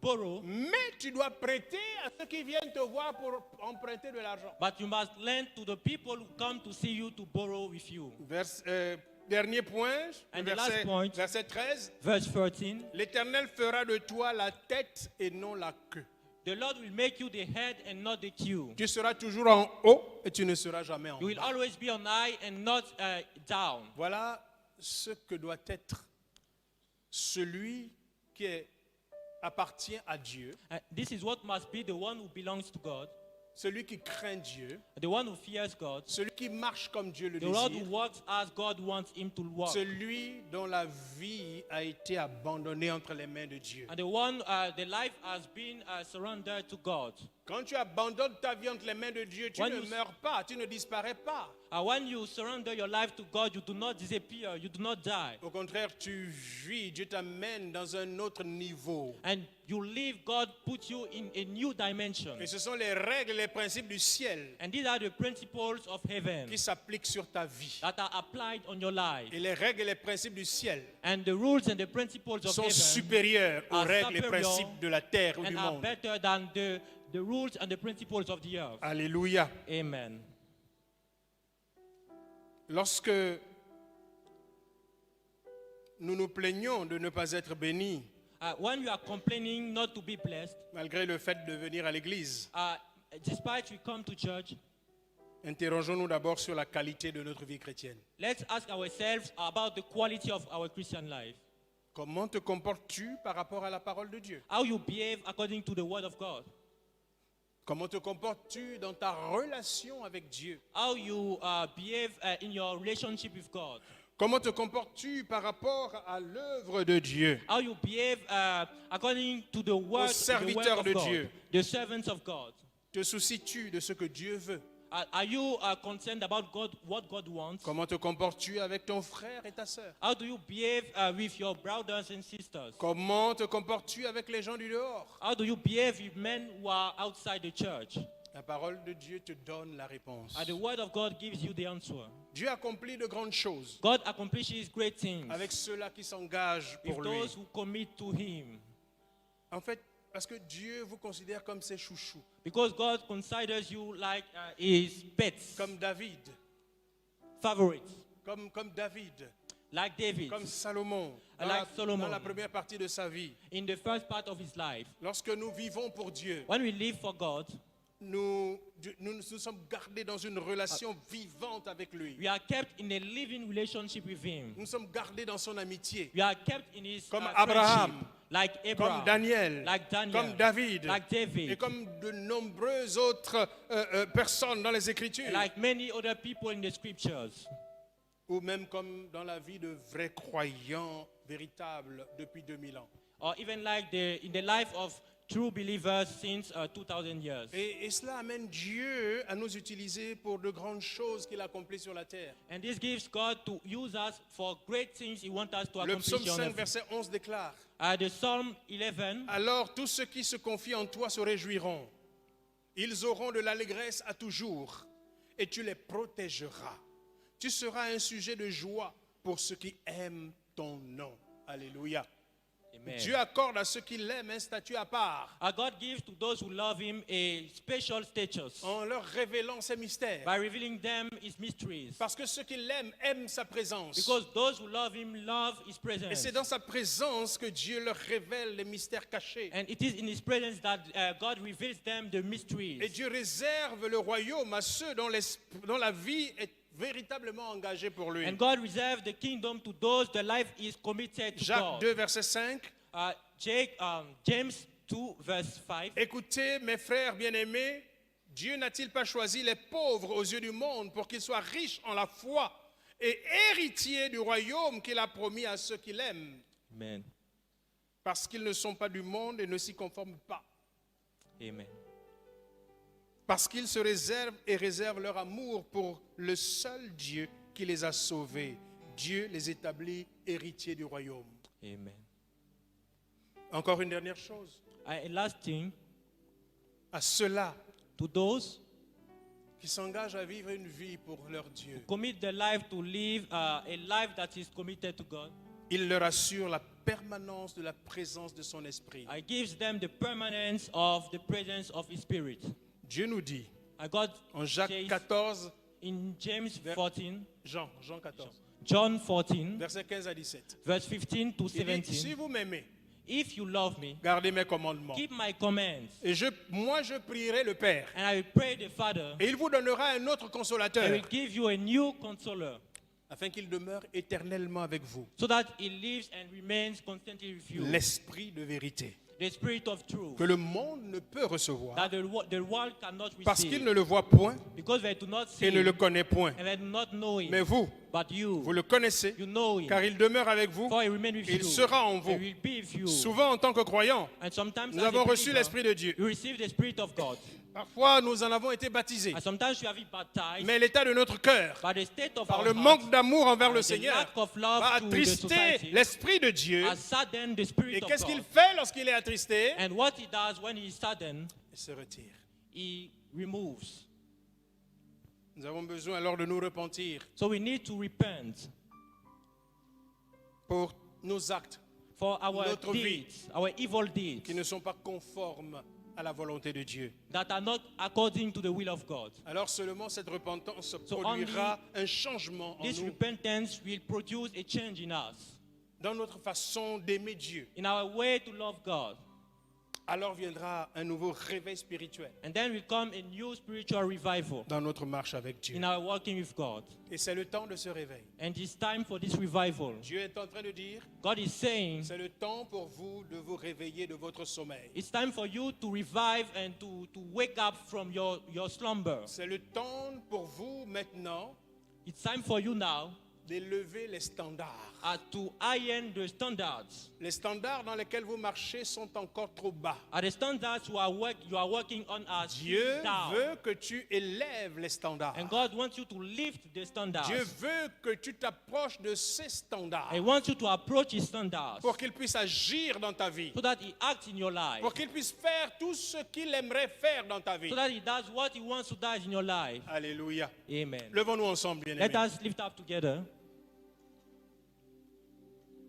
borrow, mais tu dois prêter à ceux qui viennent te voir pour emprunter de l'argent. but you must lend to the people who come to see you to borrow with you. Dernier point, And the last point. verset 13. Verse 13, L'Éternel fera de toi la tête et non la queue. the Lord will make you the head and not the queue. Tu seras toujours en haut et tu ne seras jamais en You will bas. always be on high and not down. Voilà ce que doit être celui qui appartient à Dieu, This is what must be the one who belongs to God, celui qui craint Dieu, the one who fears God, celui qui marche comme Dieu le the one who désire, walks as God wants him to walk, celui dont la vie a été abandonnée entre les mains de Dieu. and the one the life has been surrendered to God. Quand tu abandonnes ta vie entre les mains de Dieu, tu When ne you- meurs pas, tu ne disparais pas. When you surrender your life to God, you do not disappear, you do not die. Au contraire, tu vis, Dieu t'amène dans un autre niveau. And you live, God puts you in a new dimension. Et ce sont les règles, les principes du ciel And these are the principles of heaven qui s'appliquent sur ta vie. that are applied on your life. Et les règles et les principes du ciel And the rules and the principles of sont heaven supérieurs aux are règles et superior principes de la terre ou du and are monde. better than the rules and the principles of the earth. Alléluia. Amen. Lorsque nous nous plaignons de ne pas être bénis, When you are complaining not to be blessed, malgré le fait de venir à l'église, despite we come to church, interrogeons-nous d'abord sur la qualité de notre vie chrétienne. let's ask ourselves about the quality of our Christian life. Comment te comportes-tu par rapport à la parole de Dieu? How you behave according to the word of God. Comment te comportes-tu dans ta relation avec Dieu? How you behave in your relationship with God. Comment te comportes-tu par rapport à l'œuvre de Dieu? How you behave according to the word, serviteurs of de God, Dieu. the servants of God. Te soucies-tu de ce que Dieu veut? Are you concerned about God, what God wants? Comment te comportes-tu avec ton frère et ta sœur? How do you behave with your brothers and sisters? Comment te comportes-tu avec les gens du dehors? How do you behave with men who are outside the church? La parole de Dieu te donne la réponse. The word of God gives you the answer. Dieu accomplit de grandes choses God accomplishes great things avec ceux-là qui s'engagent with pour lui. those who commit to Him. En fait, parce que Dieu vous considère comme ses chouchous, Because God considers you like His pets, comme David, favorites, comme David, like David, comme Salomon, Like Solomon. dans la première partie de sa vie. in the first part of his life. Lorsque nous vivons pour Dieu, When we live for God, nous sommes gardés dans une relation vivante avec lui. we are kept in a living relationship with Him. Nous sommes gardés dans son amitié, We are kept in His comme friendship, Abraham, like Abraham, comme Daniel, like Daniel, comme David, like David, et comme de nombreuses autres personnes dans les Écritures, like many other people in the scriptures, ou même comme dans la vie de vrais croyants véritables depuis 2000 ans. or even like in the life of true believers since 2000 years. Et cela amène Dieu à nous utiliser pour de grandes choses qu'il accomplit sur la terre. And this gives God to use us for great things He wants us to Le accomplish psaume on 5, earth. verset 11 déclare: The Psalm 11, alors tous ceux qui se confient en toi se réjouiront. Ils auront de l'allégresse à toujours et tu les protégeras. Tu seras un sujet de joie pour ceux qui aiment ton nom. Alléluia. Amen. Dieu accorde à ceux qui l'aiment un statut à part God gives to those who love Him a special status en leur révélant ses mystères. by revealing them His mysteries. Parce que ceux qui l'aiment aiment sa présence. Because those who love Him love His Et presence. c'est dans sa présence que Dieu leur révèle les mystères cachés. And it is in His presence that God reveals them the Et mysteries. Dieu réserve le royaume à ceux dont la vie est véritablement engagée pour lui. And God reserves the kingdom to those the life is committed to Jacques God. 2, verset 5. James 2, verse 5. Écoutez, mes frères bien-aimés, Dieu n'a-t-il pas choisi les pauvres aux yeux du monde pour qu'ils soient riches en la foi et héritiers du royaume qu'il a promis à ceux qui l'aiment, Amen. parce qu'ils ne sont pas du monde et ne s'y conforment pas, Amen. parce qu'ils se réservent leur amour pour le seul Dieu qui les a sauvés Dieu les établit héritiers du royaume. Amen. Encore une dernière chose. A last thing, À ceux-là to those qui s'engagent à vivre une vie pour leur Dieu, who commit their life to live a life that is committed to God, il leur assure la permanence de la présence de son esprit. I gives them the permanence of the presence of His Spirit. Dieu nous dit God en Jacques says 14, in James 14, Jean 14, John 14, versets 15 à 17. verse 15 to Il dit, si 17, vous m'aimez, if you love me, gardez mes commandements. keep my commands, Et moi, je prierai le Père. and I will pray the Father, Et il vous donnera un autre I consolateur, will give you a new consoler, afin qu'il demeure éternellement avec vous. so that He lives and remains constantly with you. L'esprit de vérité, The Spirit of truth, que le monde ne peut recevoir, that the world cannot parce qu'il receive, ne le voit point because they do not see et ne le Him, connaît point. and they do not know Him. Mais vous, But you, vous le connaissez, you know Him, car il demeure avec vous. for He remains with Il you. sera en He vous. will be with you. Souvent, en tant que croyants, And sometimes nous as a avons reçu believer, l'Esprit de Dieu. you receive the Spirit of God. Parfois, nous en avons été baptisés. And sometimes you have been baptized, Mais l'état de notre cœur, but the state of par our le heart, manque d'amour envers le the Seigneur, lack of love va to the attrister society, l'Esprit de Dieu. has saddened the Spirit Et of qu'est-ce qu'il God. fait lorsqu'il est attristé? And what He does when He is saddened, Il se retire. He removes. Nous avons besoin alors de nous repentir So we need to repent pour nos actes for our Notre vie. deeds, our evil deeds, qui ne sont pas conformes à la volonté de Dieu. that are not according to the will of God. Alors seulement cette repentance So produira un changement en This nous, repentance will produce a change in us, dans notre façon d'aimer Dieu. in our way to love God. Alors viendra un nouveau réveil spirituel And then will come a new spiritual revival dans notre marche avec Dieu. in our walking with God. Et c'est le temps de ce réveil. And it's time for this revival. Dieu est en train de dire, God is saying, c'est le temps pour vous de vous réveiller de votre sommeil. it's time for you to revive and to wake up from your slumber. C'est le temps pour vous maintenant It's time for you now d'élever les standards. to iron the standards. Les standards dans lesquels vous marchez sont encore trop bas. The standards you are working on are Dieu still down. veut que tu élèves les standards. And God wants you to lift the standards. Dieu veut que tu t'approches de ces standards He wants you to approach His standards pour qu'il puisse agir dans ta vie, so that He acts in your life, pour qu'il puisse faire tout ce qu'il aimerait faire dans ta vie. so that He does what He wants to do in your life. Alléluia. Amen. Levons-nous ensemble, Let bien-aimés. us lift up together.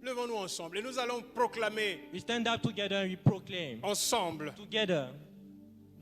Levons-nous ensemble et nous allons proclamer We stand up together and we proclaim ensemble, together,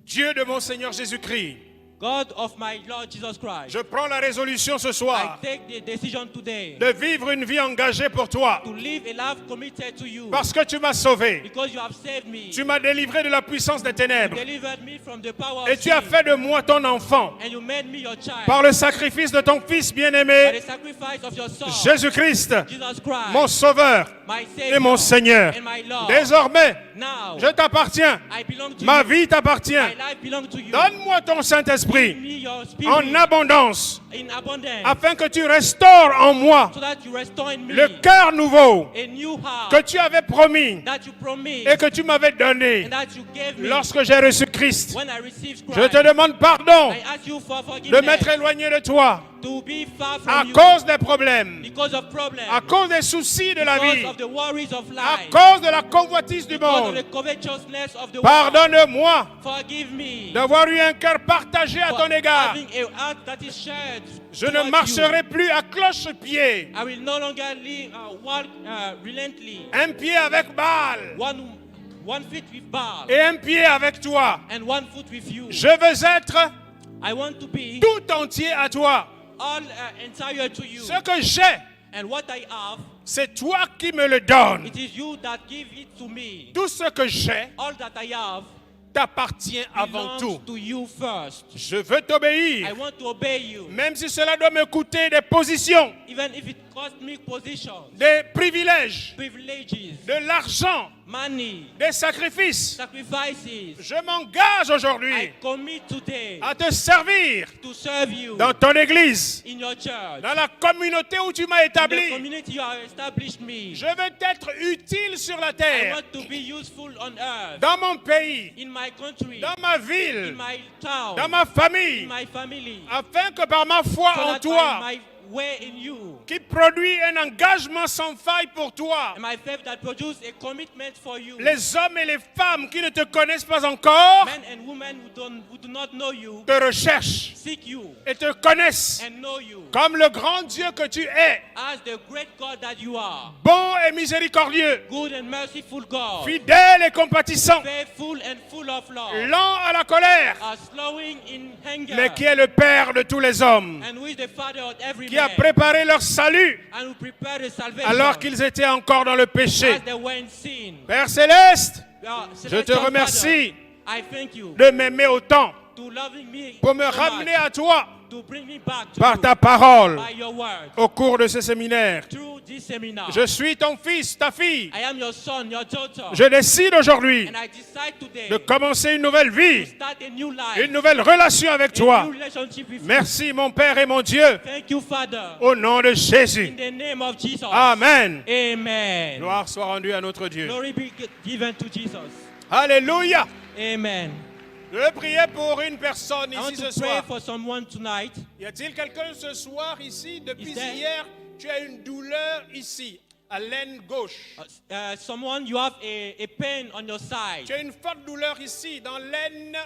Dieu de mon Seigneur Jésus-Christ, God of my Lord Jesus Christ, je prends la résolution ce I soir take the decision today de vivre une vie engagée pour toi, to live a life committed to you, parce que tu m'as sauvé. because you have saved me. Tu m'as délivré de la puissance des ténèbres Delivered me from the power et of tu as sin, fait de moi ton enfant and you made me your child par le sacrifice de ton Fils by bien-aimé, the sacrifice of your Son, Jésus-Christ, Jesus Christ, mon Sauveur my et mon Savior Seigneur. and my Lord. Désormais, Now, je t'appartiens. I belong to Ma you. vie t'appartient. My life belongs to you. Donne-moi ton Give Saint-Esprit me your spirit en abondance, in abundance, afin que tu restaures en moi so that you restore in me le cœur nouveau a new heart que tu avais promis that you promised et que tu m'avais donné and that you gave me lorsque j'ai reçu Christ. when I received Je Christ. te demande pardon I ask you for de forgiveness, m'être éloigné de toi to be far à from you cause des problèmes, because of problems, à cause des soucis de la because vie, of the worries of à life, cause de la convoitise du because of monde. the covetousness of the world. Pardonne-moi Forgive me d'avoir eu un cœur partagé à for ton égard. having a heart that is shared. Je ne towards marcherai you. plus à cloche-pied, I will no longer live, walk relentlessly. un pied avec Baal One feet with Baal et un pied avec toi. and one foot with you. Je veux être I want to be tout entier à toi. all entire to you. Ce que j'ai, And what I have, c'est toi qui me le donnes. it is you that give it to me. Tout ce que j'ai All that I have t'appartient avant belongs tout. to you first. Je veux t'obéir, I want to obey you, même si cela doit me coûter des positions, even if it costs me positions, des privilèges, privileges, de l'argent, money, des sacrifices. sacrifices. Je m'engage I aujourd'hui commit today à te servir to serve you dans ton église, in your church, dans la communauté où tu m'as in the établi. community you have established me. Je veux être utile sur la I terre, want to be useful on earth, dans mon pays, in my country, dans ma in ville, my town, dans ma famille, in my family, afin que par ma foi so en that toi, by my way in you, qui produit un engagement sans faille pour toi. And my faith that produce a commitment for you. Les hommes et les femmes qui ne te connaissent pas encore Men and women who do not know you te recherchent seek you et te connaissent and know you comme le grand Dieu que tu es, as the great God that you are. bon et miséricordieux, Good and merciful God. fidèle et compatissant, Faithful and full of love. lent à la colère, Slowing in anger. mais qui est le Père de tous les hommes, And who is the father of every qui a man. préparé leur salut And who prepared the salvation. alors qu'ils étaient encore dans le péché. As they were in sin. Père Céleste, je te Celestial remercie Father, I thank you de m'aimer autant to loving me pour me so ramener much, à toi to bring me back to par you ta parole by your word au cours de ce séminaire. through this seminar. Je suis ton fils, ta fille. I am your son, your daughter. Je décide aujourd'hui And I decide today de commencer une nouvelle vie, to start a new life, une nouvelle relation avec a toi. new relationship with you. Merci mon Père et mon Dieu, Thank you, Father. au nom de In Jésus. the name of Jesus. Amen. Amen. Gloire soit rendue à notre Dieu. Glory be given to Jesus. Alléluia. Amen. Je vais prier pour une personne I want ici to ce pray soir. for someone tonight. Y a-t-il quelqu'un ce soir ici, depuis Is there- hier, tu as une douleur ici, à l'aine gauche. Someone, you have a pain on your side. Tu as une forte douleur ici, dans l'aine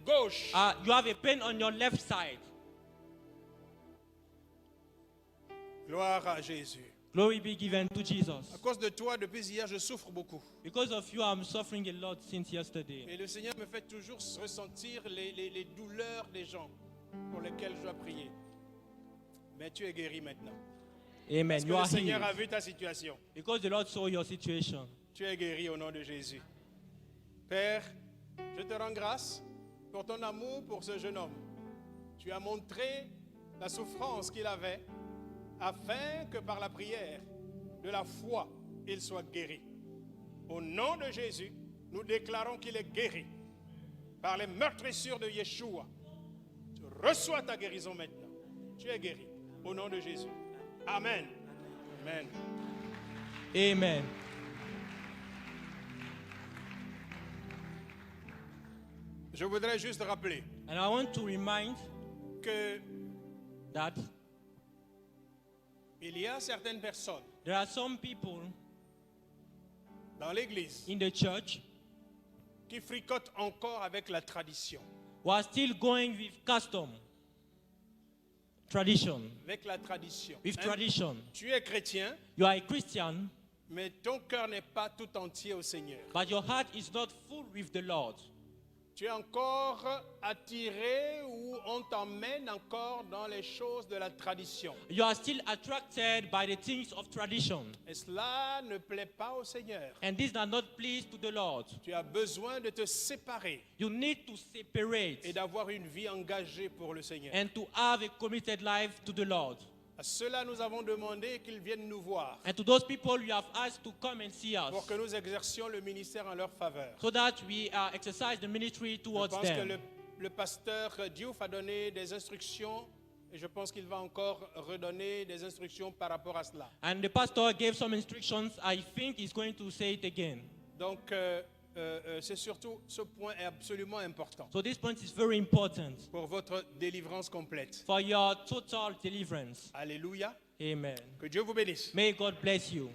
gauche. You have a pain on your left side. Gloire à Jésus. Glory be given to À Jesus. cause de toi, depuis hier, je souffre beaucoup. Because of you, I'm suffering a lot since yesterday. Et le Seigneur me fait toujours ressentir les douleurs des gens pour lesquels je dois prier. Mais tu es guéri maintenant. Amen. Parce que You le are Seigneur a healed. vu ta situation. Because the Lord saw your situation. Tu es guéri au nom de Jésus. Père, je te rends grâce pour ton amour pour ce jeune homme. Tu as montré la souffrance qu'il avait afin que par la prière de la foi, il soit guéri. Au nom de Jésus, nous déclarons qu'il est guéri par les meurtrissures de Yeshua. Tu reçois ta guérison maintenant. Tu es guéri au nom de Jésus. Amen. Amen. Amen. Je voudrais juste rappeler And I want to remind que that il y a certaines personnes there are some people dans l'Église in the church qui fricotent encore avec la tradition. who are still going with custom, tradition, Avec la tradition. with Hein? tradition. Tu es chrétien, You are a Christian, mais ton cœur n'est pas tout entier au Seigneur. but your heart is not full with the Lord. Tu es encore attiré ou on t'emmène encore dans les choses de la tradition. You are still attracted by the things of tradition. Et cela ne plaît pas au Seigneur. And these are not pleased to the Lord. Tu as besoin de te séparer You need to separate et d'avoir une vie engagée pour le Seigneur. and to have a committed life to the Lord. À cela, nous avons demandé qu'ils viennent nous voir And to those people, you have asked to come and see us pour que nous exercions le ministère en leur faveur. so that we exercise the ministry Je towards pense que them. le pasteur Diouf a donné des instructions et je pense qu'il va encore redonner des instructions par rapport à cela. And the pastor gave some instructions. I think he's going to say it again. Donc, c'est surtout, ce point est absolument important So this point is very important pour votre délivrance complète. for your total deliverance. Alléluia. Amen. Que Dieu vous bénisse. May God bless you.